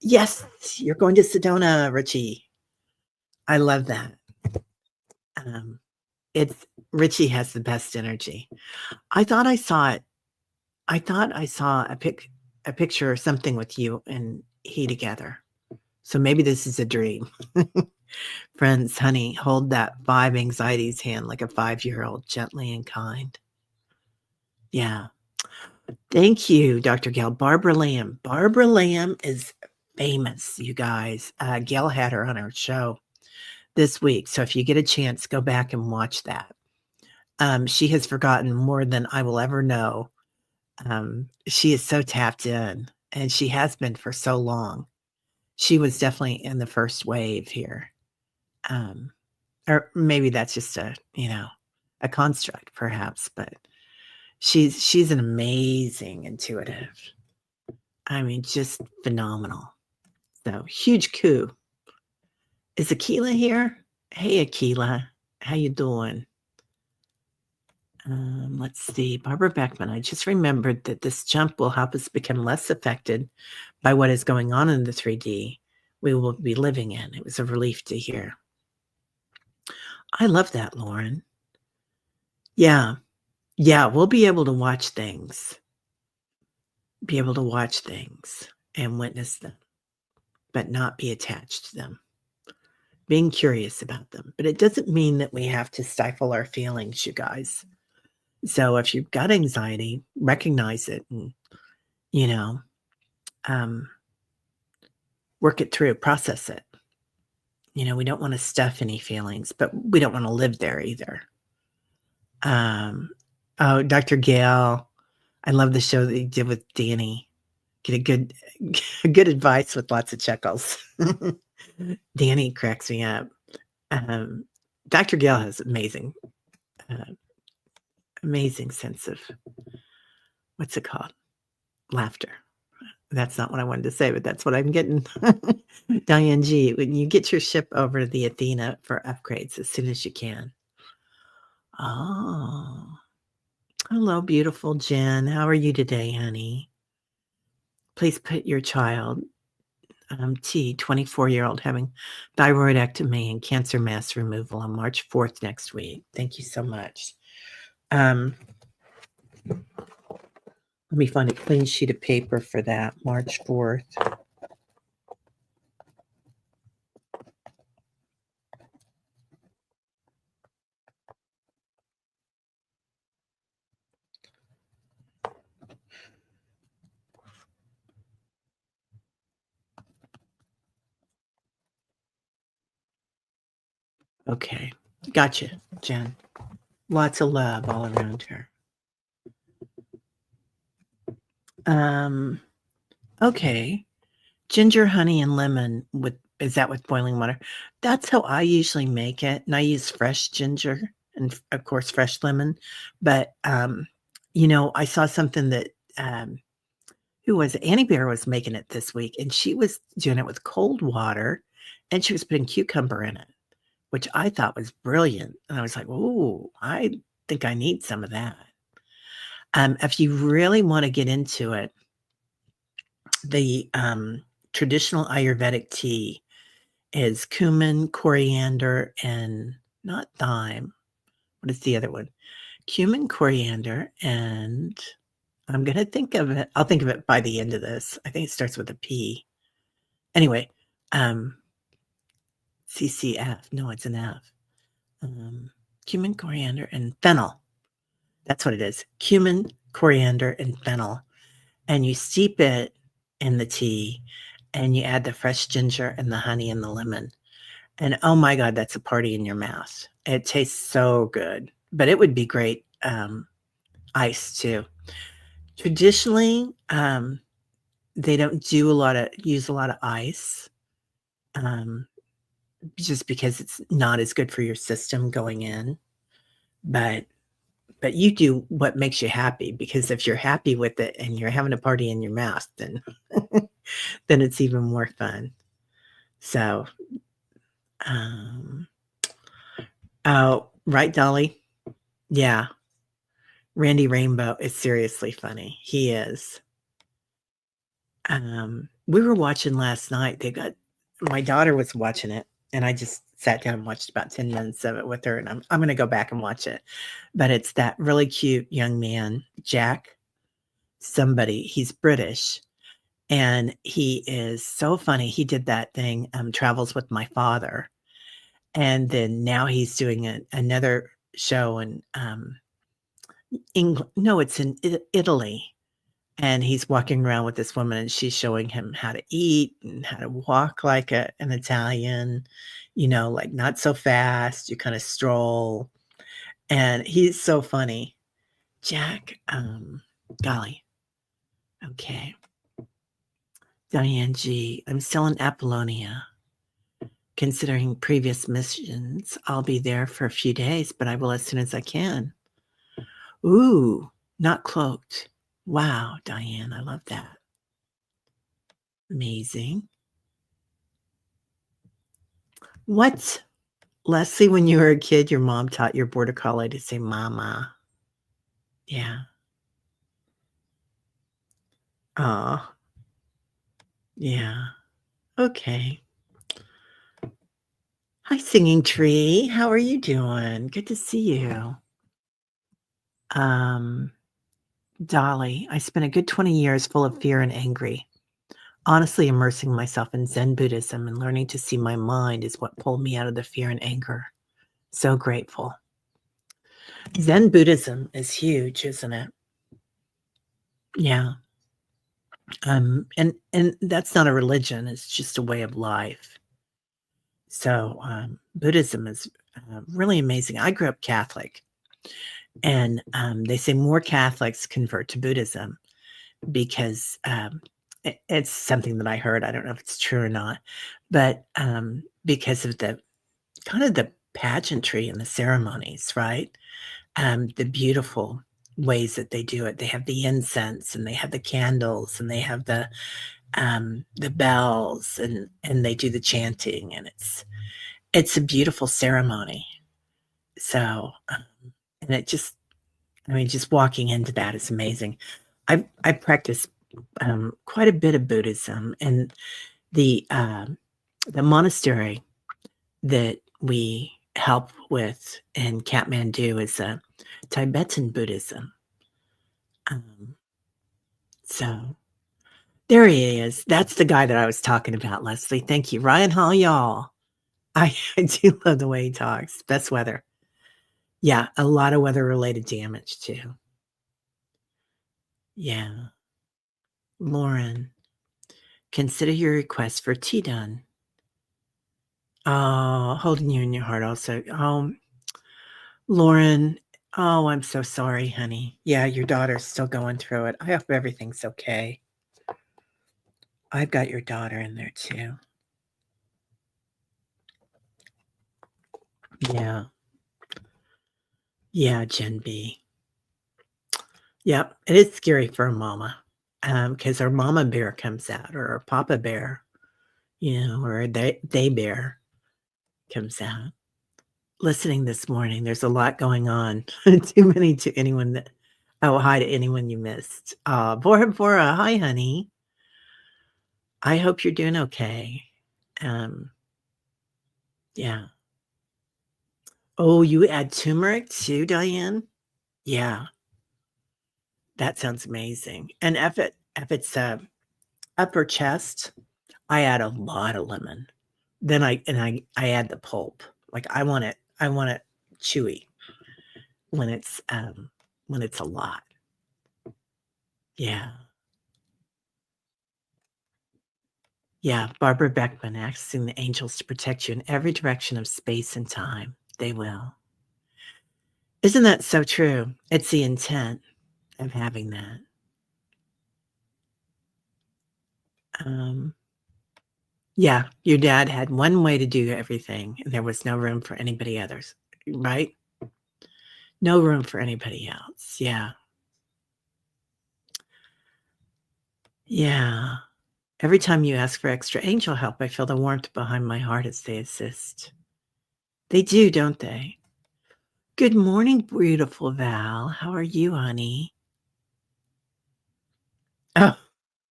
Yes, you're going to Sedona, Richie. I love that. Um, it's Richie has the best energy. I thought I saw it. I thought I saw a picture or something with you and he together. So maybe this is a dream. Friends, honey, hold that 5 anxieties hand like a 5-year-old, gently and kind. Yeah. Thank you, Dr. Gail. Barbara Lamb. Barbara Lamb is famous, you guys. Gail had her on her show this week. So if you get a chance, go back and watch that. She has forgotten more than I will ever know. She is so tapped in, and she has been for so long. She was definitely in the first wave here. Or maybe that's just a construct perhaps, but she's an amazing intuitive. I mean, just phenomenal. So, huge coup. Is Aquila here? Hey, Aquila. How you doing? Let's see. Barbara Beckman, I just remembered that this jump will help us become less affected by what is going on in the 3D we will be living in. It was a relief to hear. I love that, Lauren. Yeah. Yeah, we'll be able to watch things. Be able to watch things and witness them, but not be attached to them. Being curious about them. But it doesn't mean that we have to stifle our feelings, you guys. So if you've got anxiety, recognize it and, you know, um, work it through, process it. We don't wanna stuff any feelings, but we don't wanna live there either. Um, oh, Dr. Gale, I love the show that you did with Danny. Get a good good advice with lots of chuckles. Danny cracks me up. Um, Dr. Gale has uh, amazing sense of what's it called? Laughter. That's not what I wanted to say, but that's what I'm getting. Diane G, when you get your ship over to the Athena for upgrades as soon as you can. Oh, hello, beautiful Jen. How are you today, honey? Please put your child, T, 24-year-old, having thyroidectomy and cancer mass removal on March 4th next week. Thank you so much. Um, let me find a clean sheet of paper for that, March 4th. Okay, gotcha, Jen. Lots of love all around her. Okay. Ginger, honey, and lemon is that with boiling water? That's how I usually make it, and I use fresh ginger and, of course, fresh lemon, but, I saw something that, who was it? Annie Bear was making it this week, and she was doing it with cold water, and she was putting cucumber in it, which I thought was brilliant, and I was like, "Ooh, I think I need some of that." If you really wanna get into it, the, traditional Ayurvedic tea is cumin, coriander, and not thyme. What is the other one? Cumin, coriander, and I'm gonna think of it. I'll think of it by the end of this. I think it starts with a P. Anyway, um, CCF. No, it's an F. Cumin, coriander, and fennel. That's what it is. Cumin, coriander, and fennel. And you steep it in the tea, and you add the fresh ginger and the honey and the lemon. And oh my god, that's a party in your mouth. It tastes so good, but it would be great, iced too. Traditionally, they don't use a lot of ice, um, just because it's not as good for your system going in, but you do what makes you happy, because if you're happy with it and you're having a party in your mouth, then then it's even more fun. So, um oh, right, Dolly? Yeah. Randy Rainbow is seriously funny. He is. We were watching last night. My daughter was watching it, and I just sat down and watched about 10 minutes of it with her, and I'm gonna go back and watch it. But it's that really cute young man, Jack somebody. He's British, and he is so funny. He did that thing, Travels with My Father, and then now he's doing another show in, England. No, it's in Italy. And he's walking around with this woman, and she's showing him how to eat and how to walk like an Italian, like not so fast, you kinda stroll, and he's so funny. Jack, golly, okay. Diane G, I'm still in Apollonia. Considering previous missions, I'll be there for a few days, but I will as soon as I can. Ooh, not cloaked. Wow, Diane, I love that. Amazing. What? Leslie, when you were a kid, your mom taught your border collie to say mama. Yeah. Oh, yeah. Okay. Hi, Singing Tree. How are you doing? Good to see you. Um, Dolly, I spent a good 20 years full of fear and angry, honestly immersing myself in Zen Buddhism and learning to see my mind is what pulled me out of the fear and anger. So grateful. Zen Buddhism is huge, isn't it? Yeah. And that's not a religion, it's just a way of life. So, Buddhism is, really amazing. I grew up Catholic, and, they say more Catholics convert to Buddhism because, it's something that I heard, I don't know if it's true or not, but, because of the kind of the pageantry and the ceremonies, right? The beautiful ways that they do it. They have the incense, and they have the candles, and they have the bells, and they do the chanting, and it's a beautiful ceremony. So, and it just I mean, just walking into that is amazing. I practice, quite a bit of Buddhism, and the, the monastery that we help with in Kathmandu is, Tibetan Buddhism. Um, so there he is. That's the guy that I was talking about, Leslie. Thank you. Ryan Hall, y'all. I do love the way he talks. Best weather. Yeah, a lot of weather-related damage too. Yeah. Lauren, consider your request for tea done. Oh, holding you in your heart also. Lauren, oh, I'm so sorry, honey. Yeah, your daughter's still going through it. I hope everything's okay. I've got your daughter in there too. Yeah. Yeah, Gen B. Yep, it is scary for a mama, because her mama bear comes out or her papa bear, or they bear comes out. Listening this morning, there's a lot going on. Too many to anyone that oh, hi to anyone you missed. Bora Bora, hi, honey. I hope you're doing okay. Um, yeah. Oh, you add turmeric too, Diane? Yeah, that sounds amazing. And if it's, upper chest, I add a lot of lemon. Then I add the pulp. Like, I want it chewy when it's a lot. Yeah. Yeah, Barbara Beckman, asking the angels to protect you in every direction of space and time. They will. Isn't that so true? It's the intent of having that. Um, yeah, your dad had one way to do everything, and there was no room for anybody others, right? No room for anybody else. Yeah. Yeah. Every time you ask for extra angel help, I feel the warmth behind my heart as they assist. They do, don't they? Good morning, beautiful Val. How are you, honey? Oh,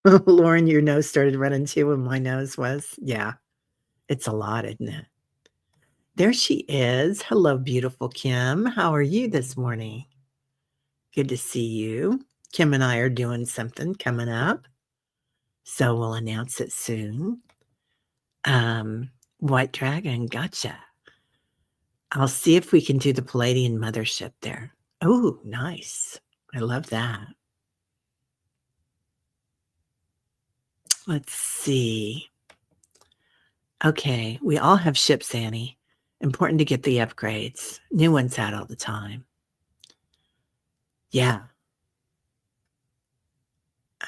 Lauren, your nose started running too when my nose was. Yeah, it's a lot, isn't it? There she is. Hello, beautiful Kim. How are you this morning? Good to see you. Kim and I are doing something coming up, so we'll announce it soon. White Dragon, gotcha. I'll see if we can do the Palladian mothership there. Oh, nice. I love that. Let's see. Okay, we all have ships, Annie. Important to get the upgrades. New ones out all the time. Yeah.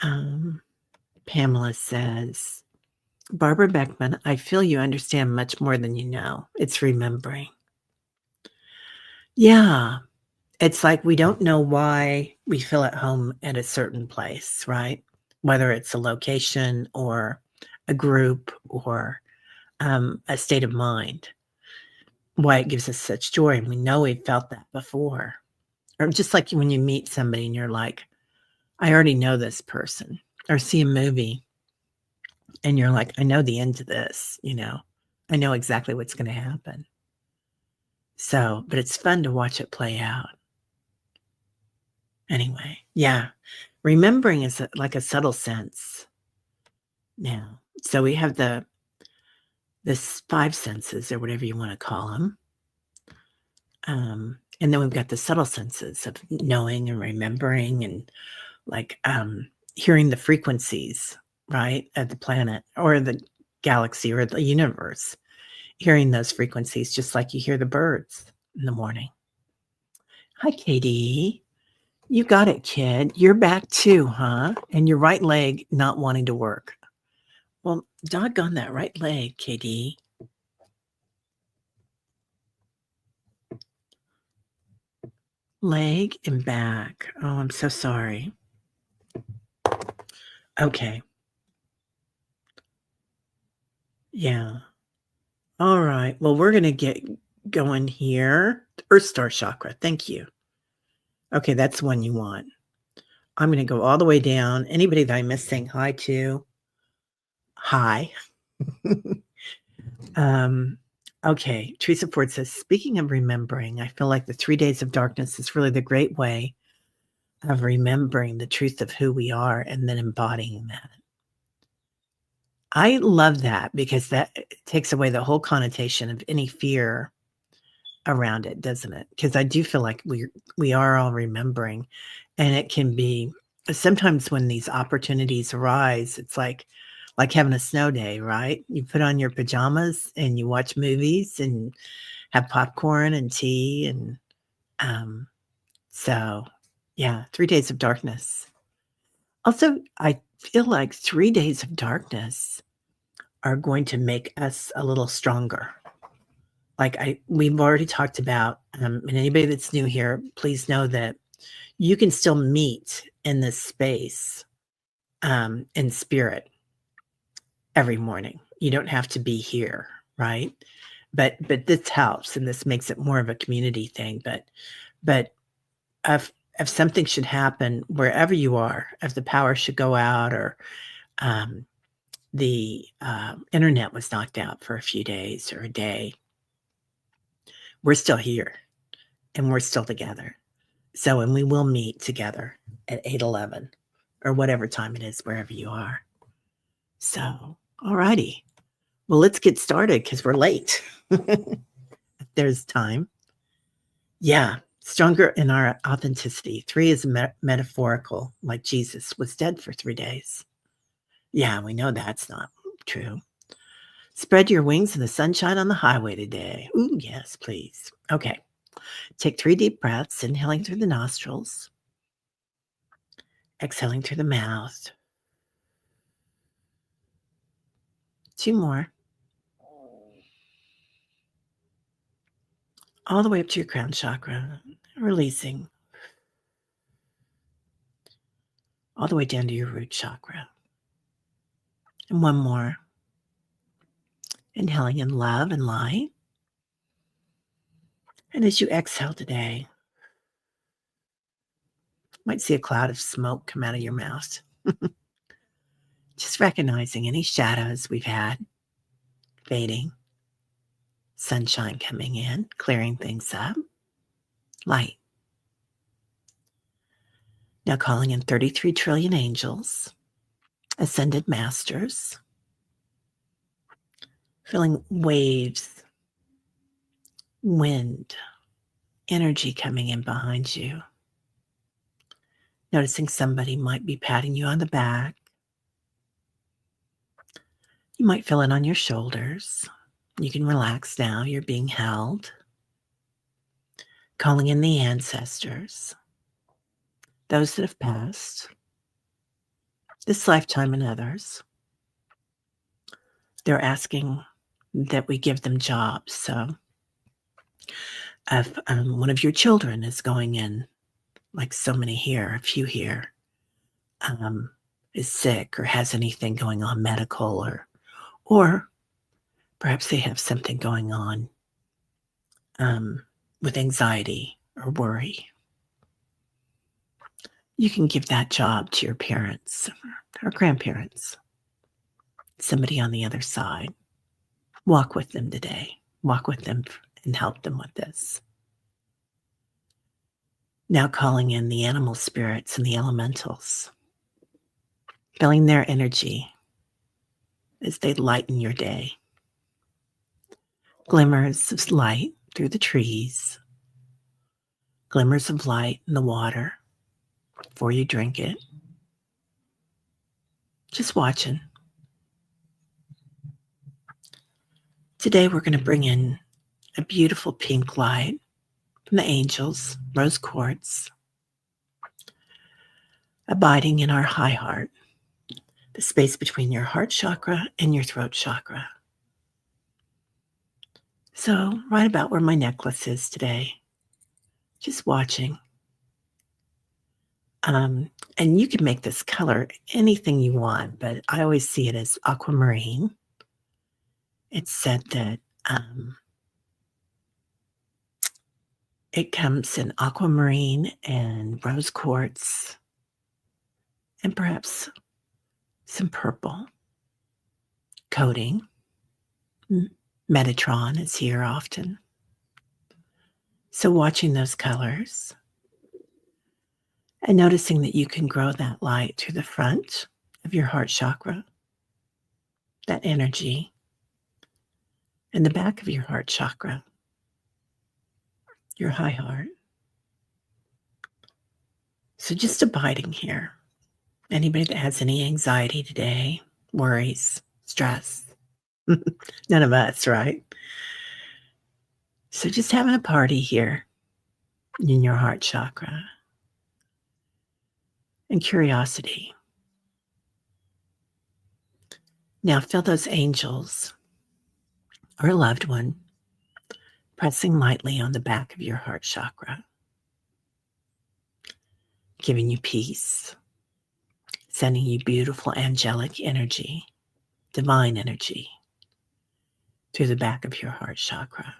Um, Pamela says, Barbara Beckman, I feel you understand much more than you know. It's remembering. Yeah. It's like we don't know why we feel at home at a certain place, right? Whether it's a location or a group or a state of mind, why it gives us such joy. And we know we've felt that before. Or just like when you meet somebody and you're like, I already know this person, or see a movie and you're like, I know the end to this, I know exactly what's going to happen. So, but it's fun to watch it play out. Anyway, yeah. Remembering is like a subtle sense now. So we have this five senses or whatever you want to call them. And then we've got the subtle senses of knowing and remembering and like hearing the frequencies, right, of the planet or the galaxy or the universe, hearing those frequencies just like you hear the birds in the morning. Hi, Katie. You got it, kid. You're back too, huh? And your right leg not wanting to work. Well, doggone that right leg, Katie. Leg and back. Oh, I'm so sorry. Okay. Yeah. All right. Well, we're going to get going here. Earth Star Chakra. Thank you. Okay, that's the one you want. I'm going to go all the way down. Anybody that I'm missing, hi to. Hi. Okay. Teresa Ford says, speaking of remembering, I feel like the 3 days of darkness is really the great way of remembering the truth of who we are and then embodying that. I love that because that takes away the whole connotation of any fear around it, doesn't it? Because I do feel like we are all remembering, and it can be sometimes when these opportunities arise, it's like having a snow day, right? You put on your pajamas and you watch movies and have popcorn and tea, and so yeah, 3 days of darkness. Also, I feel like 3 days of darkness are going to make us a little stronger. Like we've already talked about, and anybody that's new here, please know that you can still meet in this space, in spirit every morning. You don't have to be here, right? But this helps, and this makes it more of a community thing. But if something should happen wherever you are, if the power should go out or the internet was knocked out for a few days or a day, we're still here and we're still together. So, and we will meet together at 8:11 or whatever time it is, wherever you are. So, all righty. Well, let's get started because we're late. There's time. Yeah. Stronger in our authenticity. 3 is metaphorical, like Jesus was dead for 3 days. Yeah, we know that's not true. Spread your wings in the sunshine on the highway today. Ooh, yes, please. Okay. Take 3 deep breaths, inhaling through the nostrils, exhaling through the mouth. 2 more. All the way up to your crown chakra, releasing. All the way down to your root chakra. And 1 more. Inhaling in love and light. And as you exhale today, you might see a cloud of smoke come out of your mouth. Just recognizing any shadows we've had fading, sunshine coming in, clearing things up, light. Now calling in 33 trillion angels, ascended masters, feeling waves, wind, energy coming in behind you. Noticing somebody might be patting you on the back. You might feel it on your shoulders. You can relax now. You're being held. Calling in the ancestors, those that have passed, this lifetime and others. They're asking that we give them jobs. So if one of your children is going in, like so many here, a few here, is sick or has anything going on medical, or perhaps they have something going on with anxiety or worry, you can give that job to your parents or grandparents, somebody on the other side. Walk with them today. Walk with them and help them with this. Now calling in the animal spirits and the elementals, feeling their energy as they lighten your day. Glimmers of light through the trees, glimmers of light in the water before you drink it. just watching. Today we're going to bring in a beautiful pink light from the angels, rose quartz, abiding in our high heart, the space between your heart chakra and your throat chakra. So, right about where my necklace is today, just watching. And you can make this color anything you want, but I always see it as aquamarine. It's said that it comes in aquamarine and rose quartz and perhaps some purple coating. Metatron is here often. So watching those colors and noticing that you can grow that light through the front of your heart chakra, that energy, and the back of your heart chakra, your high heart. So just abiding here. Anybody that has any anxiety today, worries, stress, none of us, right? So just having a party here in your heart chakra and curiosity. Now feel those angels or a loved one pressing lightly on the back of your heart chakra, giving you peace, sending you beautiful angelic energy, divine energy through the back of your heart chakra.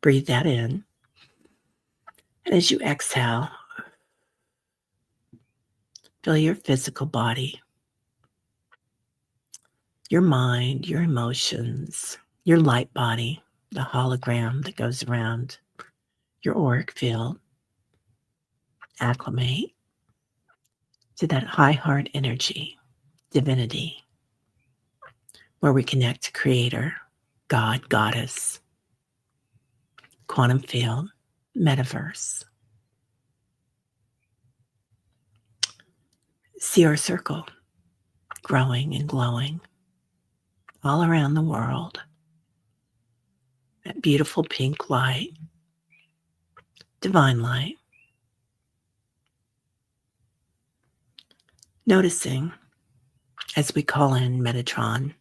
Breathe that in. And as you exhale, feel your physical body, your mind, your emotions, your light body, the hologram that goes around your auric field. Acclimate to that high heart energy, divinity, where we connect to Creator, God, Goddess, quantum field, metaverse. See our circle growing and glowing all around the world. That beautiful pink light, divine light. Noticing as we call in Metatron,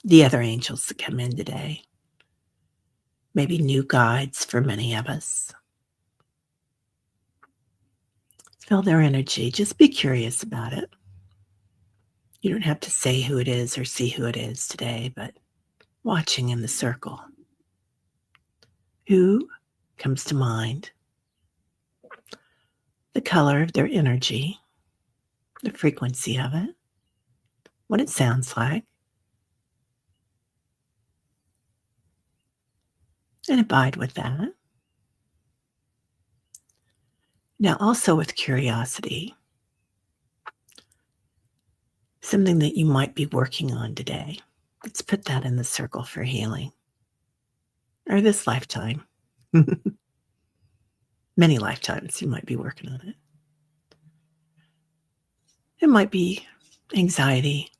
the other angels that come in today, maybe new guides for many of us. Feel their energy. Just be curious about it. You don't have to say who it is or see who it is today, but watching in the circle. Who comes to mind? The color of their energy, the frequency of it, what it sounds like, and abide with that. Now, also with curiosity, something that you might be working on today. Let's put that in the circle for healing. Or this lifetime. Many lifetimes you might be working on it. It might be anxiety.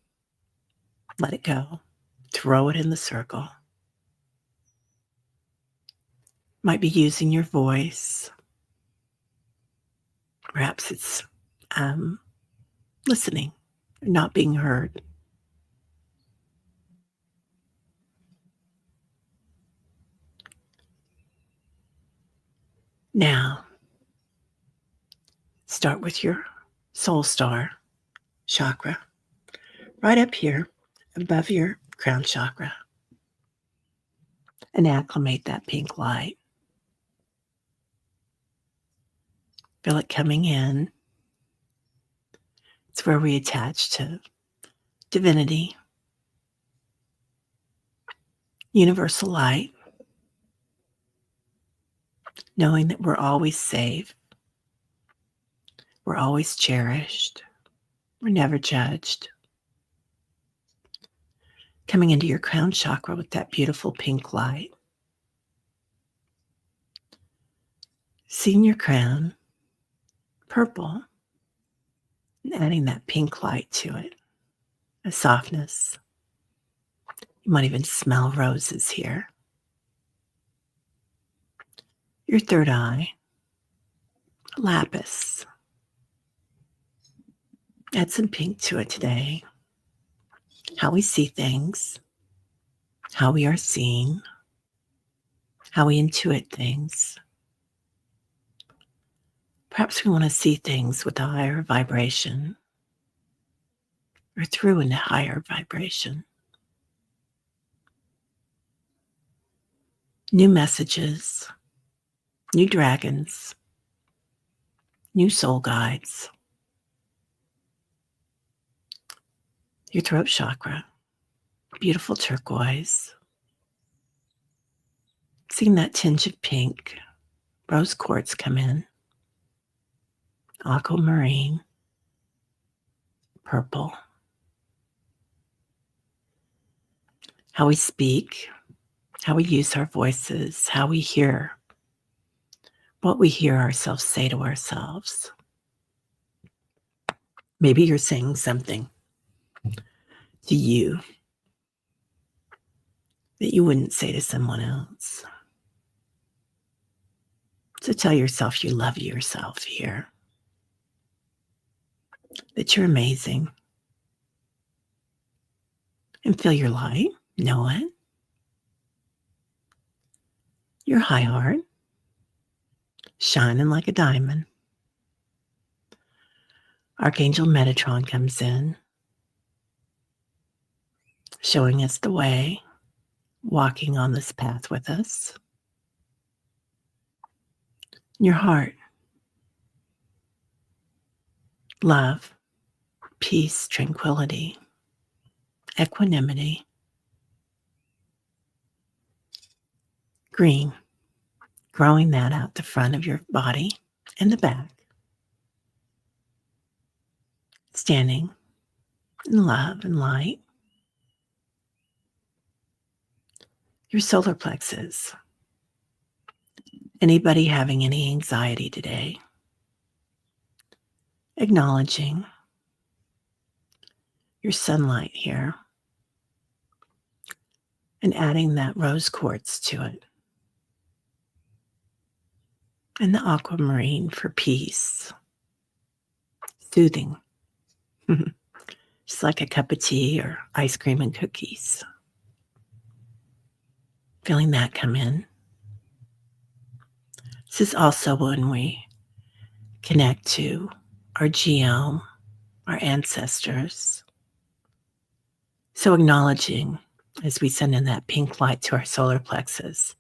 Let it go. Throw it in the circle. Might be using your voice. Perhaps it's listening, not being heard. Now, start with your soul star chakra, right up here above your crown chakra, and acclimate that pink light. Feel it coming in. It's where we attach to divinity, universal light, knowing that we're always safe, we're always cherished, we're never judged. Coming into your crown chakra with that beautiful pink light. Seeing your crown, purple, and adding that pink light to it, a softness. You might even smell roses here. Your third eye, lapis. Add some pink to it today. How we see things, how we are seen, how we intuit things. Perhaps we want to see things with a higher vibration or through a higher vibration. New messages, new dragons, new soul guides. Your throat chakra, beautiful turquoise. Seeing that tinge of pink, rose quartz come in, aquamarine, purple. How we speak, how we use our voices, how we hear, what we hear ourselves say to ourselves. Maybe you're saying something to you that you wouldn't say to someone else. So tell yourself you love yourself here, that you're amazing, and feel your light. Know it. Your high heart, shining like a diamond. Archangel Metatron comes in, showing us the way, walking on this path with us. Your heart, love, peace, tranquility, equanimity. Green, growing that out the front of your body and the back. Standing in love and light. Your solar plexus. Anybody having any anxiety today? Acknowledging your sunlight here and adding that rose quartz to it. And the aquamarine for peace. Soothing. Just like a cup of tea or ice cream and cookies. Feeling that come in. This is also when we connect to our geome, our ancestors. So acknowledging as we send in that pink light to our solar plexus,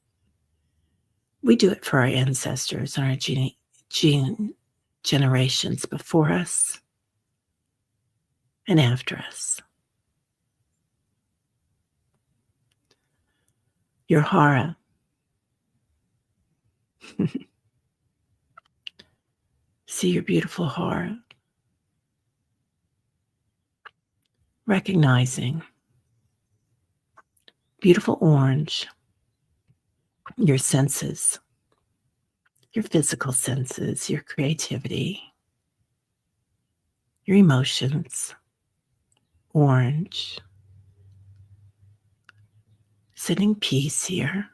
we do it for our ancestors and our generations before us and after us. Your hara. See your beautiful hara. Recognizing beautiful orange, your senses, your physical senses, your creativity, your emotions, orange. Sitting peace here.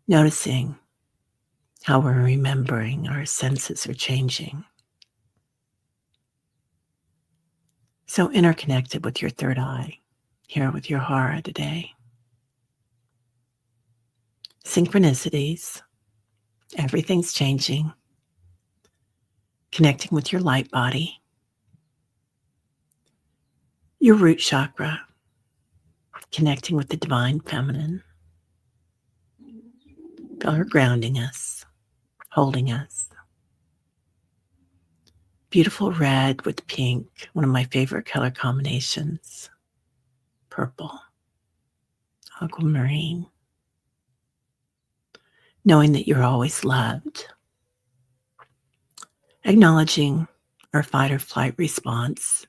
Noticing how we're remembering our senses are changing. So interconnected with your third eye, here with your hara today. Synchronicities, everything's changing. Connecting with your light body. Your root chakra, connecting with the divine feminine. Feel her grounding us, holding us. Beautiful red with pink, one of my favorite color combinations. Purple, aquamarine. Knowing that you're always loved. Acknowledging our fight or flight response.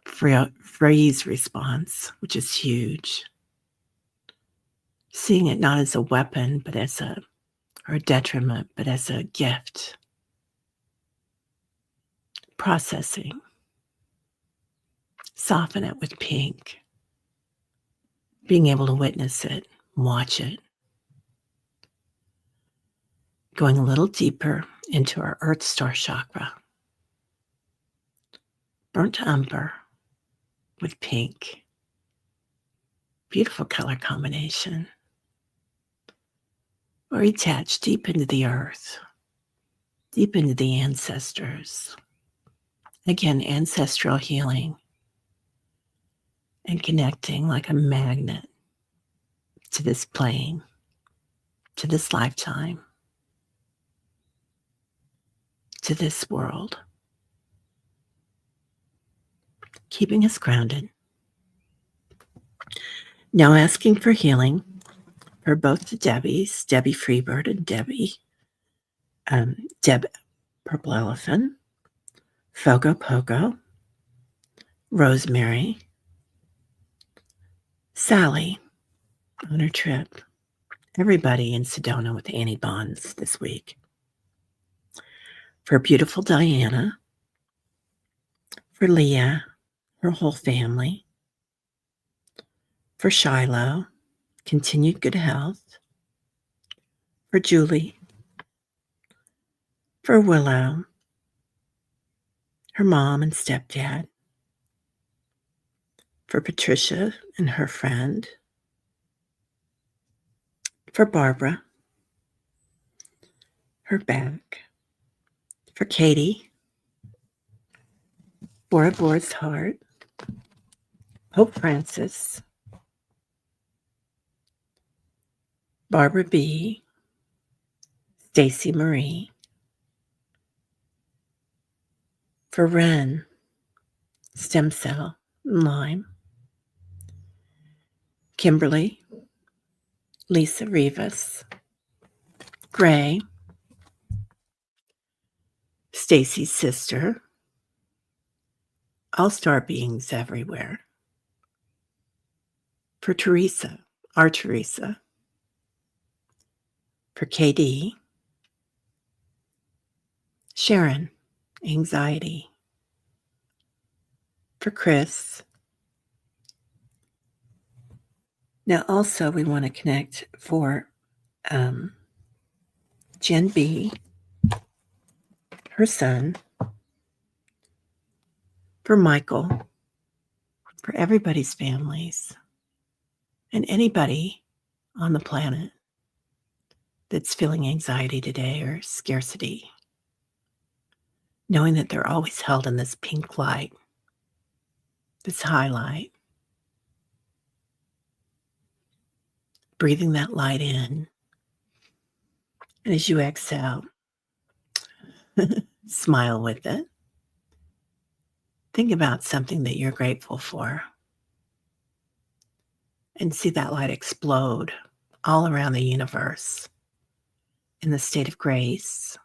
Freeze response, which is huge. Seeing it not as a weapon, but or a detriment, but as a gift. processing. Soften it with pink. Being able to witness it, watch it. Going a little deeper into our Earth Star chakra. Burnt umber with pink. Beautiful color combination. Or attach deep into the earth, deep into the ancestors. Again, ancestral healing and connecting like a magnet to this plane, to this lifetime, to this world. Keeping us grounded. Now asking for healing for both the Debbies, Debbie Freebird and Deb Purple Elephant, Fogo Pogo, Rosemary, Sally on her trip, everybody in Sedona with Annie Bonds this week. For beautiful Diana, for Leah, her whole family, for Shiloh, continued good health, for Julie, for Willow, her mom and stepdad, for Patricia and her friend, for Barbara, her back, for Katie, Bora Bora's heart, Pope Francis, Barbara B., Stacy Marie, for Ren, Stem Cell, Lyme, Kimberly, Lisa Rivas, Gray, Stacy's sister, all-star beings everywhere, for Teresa, our Teresa, for KD, Sharon, anxiety, for Chris. Now also we want to connect for Jen B., her son, for Michael, for everybody's families, and anybody on the planet that's feeling anxiety today or scarcity, knowing that they're always held in this pink light, this highlight, breathing that light in, and as you exhale, smile with it. Think about something that you're grateful for and see that light explode all around the universe in the state of grace,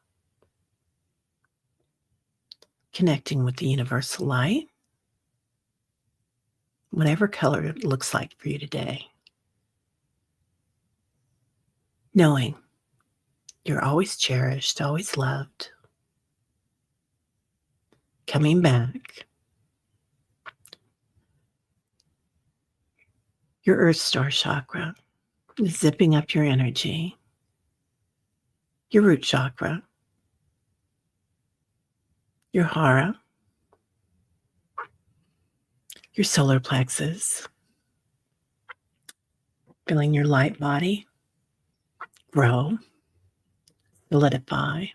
connecting with the universal light, whatever color it looks like for you today. Knowing you're always cherished, always loved. Coming back. Your Earth Star chakra is zipping up your energy. Your root chakra. Your hara. Your solar plexus. Feeling your light body grow, solidify.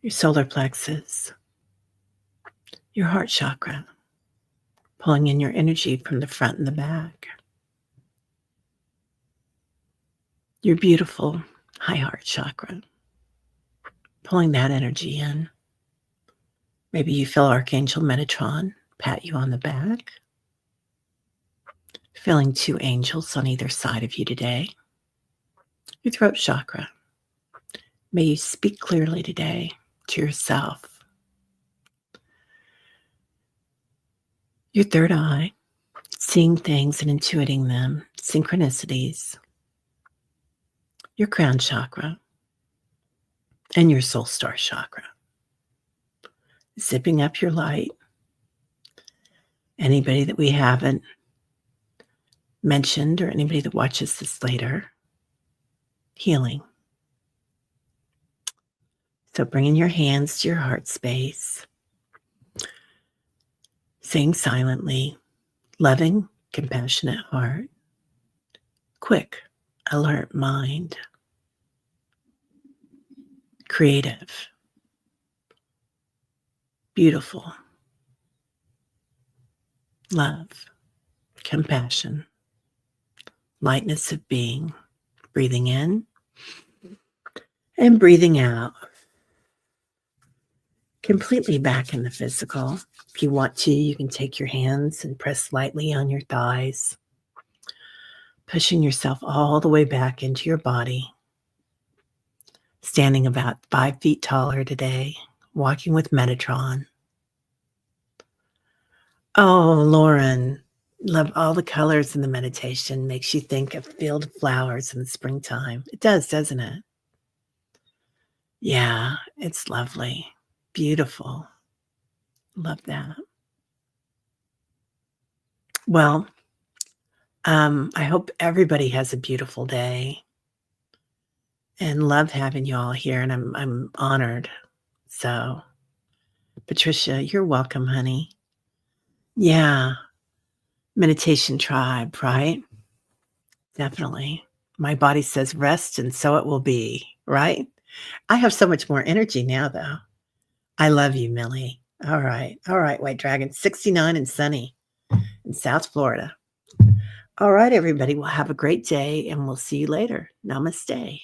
Your solar plexus. Your heart chakra. Pulling in your energy from the front and the back. Your beautiful high heart chakra. Pulling that energy in. Maybe you feel Archangel Metatron pat you on the back. Feeling two angels on either side of you today. Your throat chakra. May you speak clearly today to yourself. Your third eye, seeing things and intuiting them, synchronicities. Your crown chakra and your soul star chakra. zipping up your light. Anybody that we haven't mentioned or anybody that watches this later, healing. So bringing your hands to your heart space, saying silently, loving, compassionate heart, quick, alert mind, creative, beautiful, love, compassion, lightness of being, breathing in and breathing out. Completely back in the physical. If you want to, you can take your hands and press lightly on your thighs, pushing yourself all the way back into your body. Standing about 5 feet taller today, walking with Metatron. Oh, Lauren, love all the colors in the meditation. Makes you think of field of flowers in the springtime. It does, doesn't it? Yeah, it's lovely. Beautiful. Love that. Well, I hope everybody has a beautiful day and love having you all here. And I'm honored. So, Patricia, you're welcome, honey. Yeah, meditation tribe, right? Definitely. My body says rest, and so it will be, right? I have so much more energy now, though. I love you, Millie. All right. All right, White Dragon, 69 and sunny in South Florida. All right, everybody. Well, have a great day, and we'll see you later. Namaste.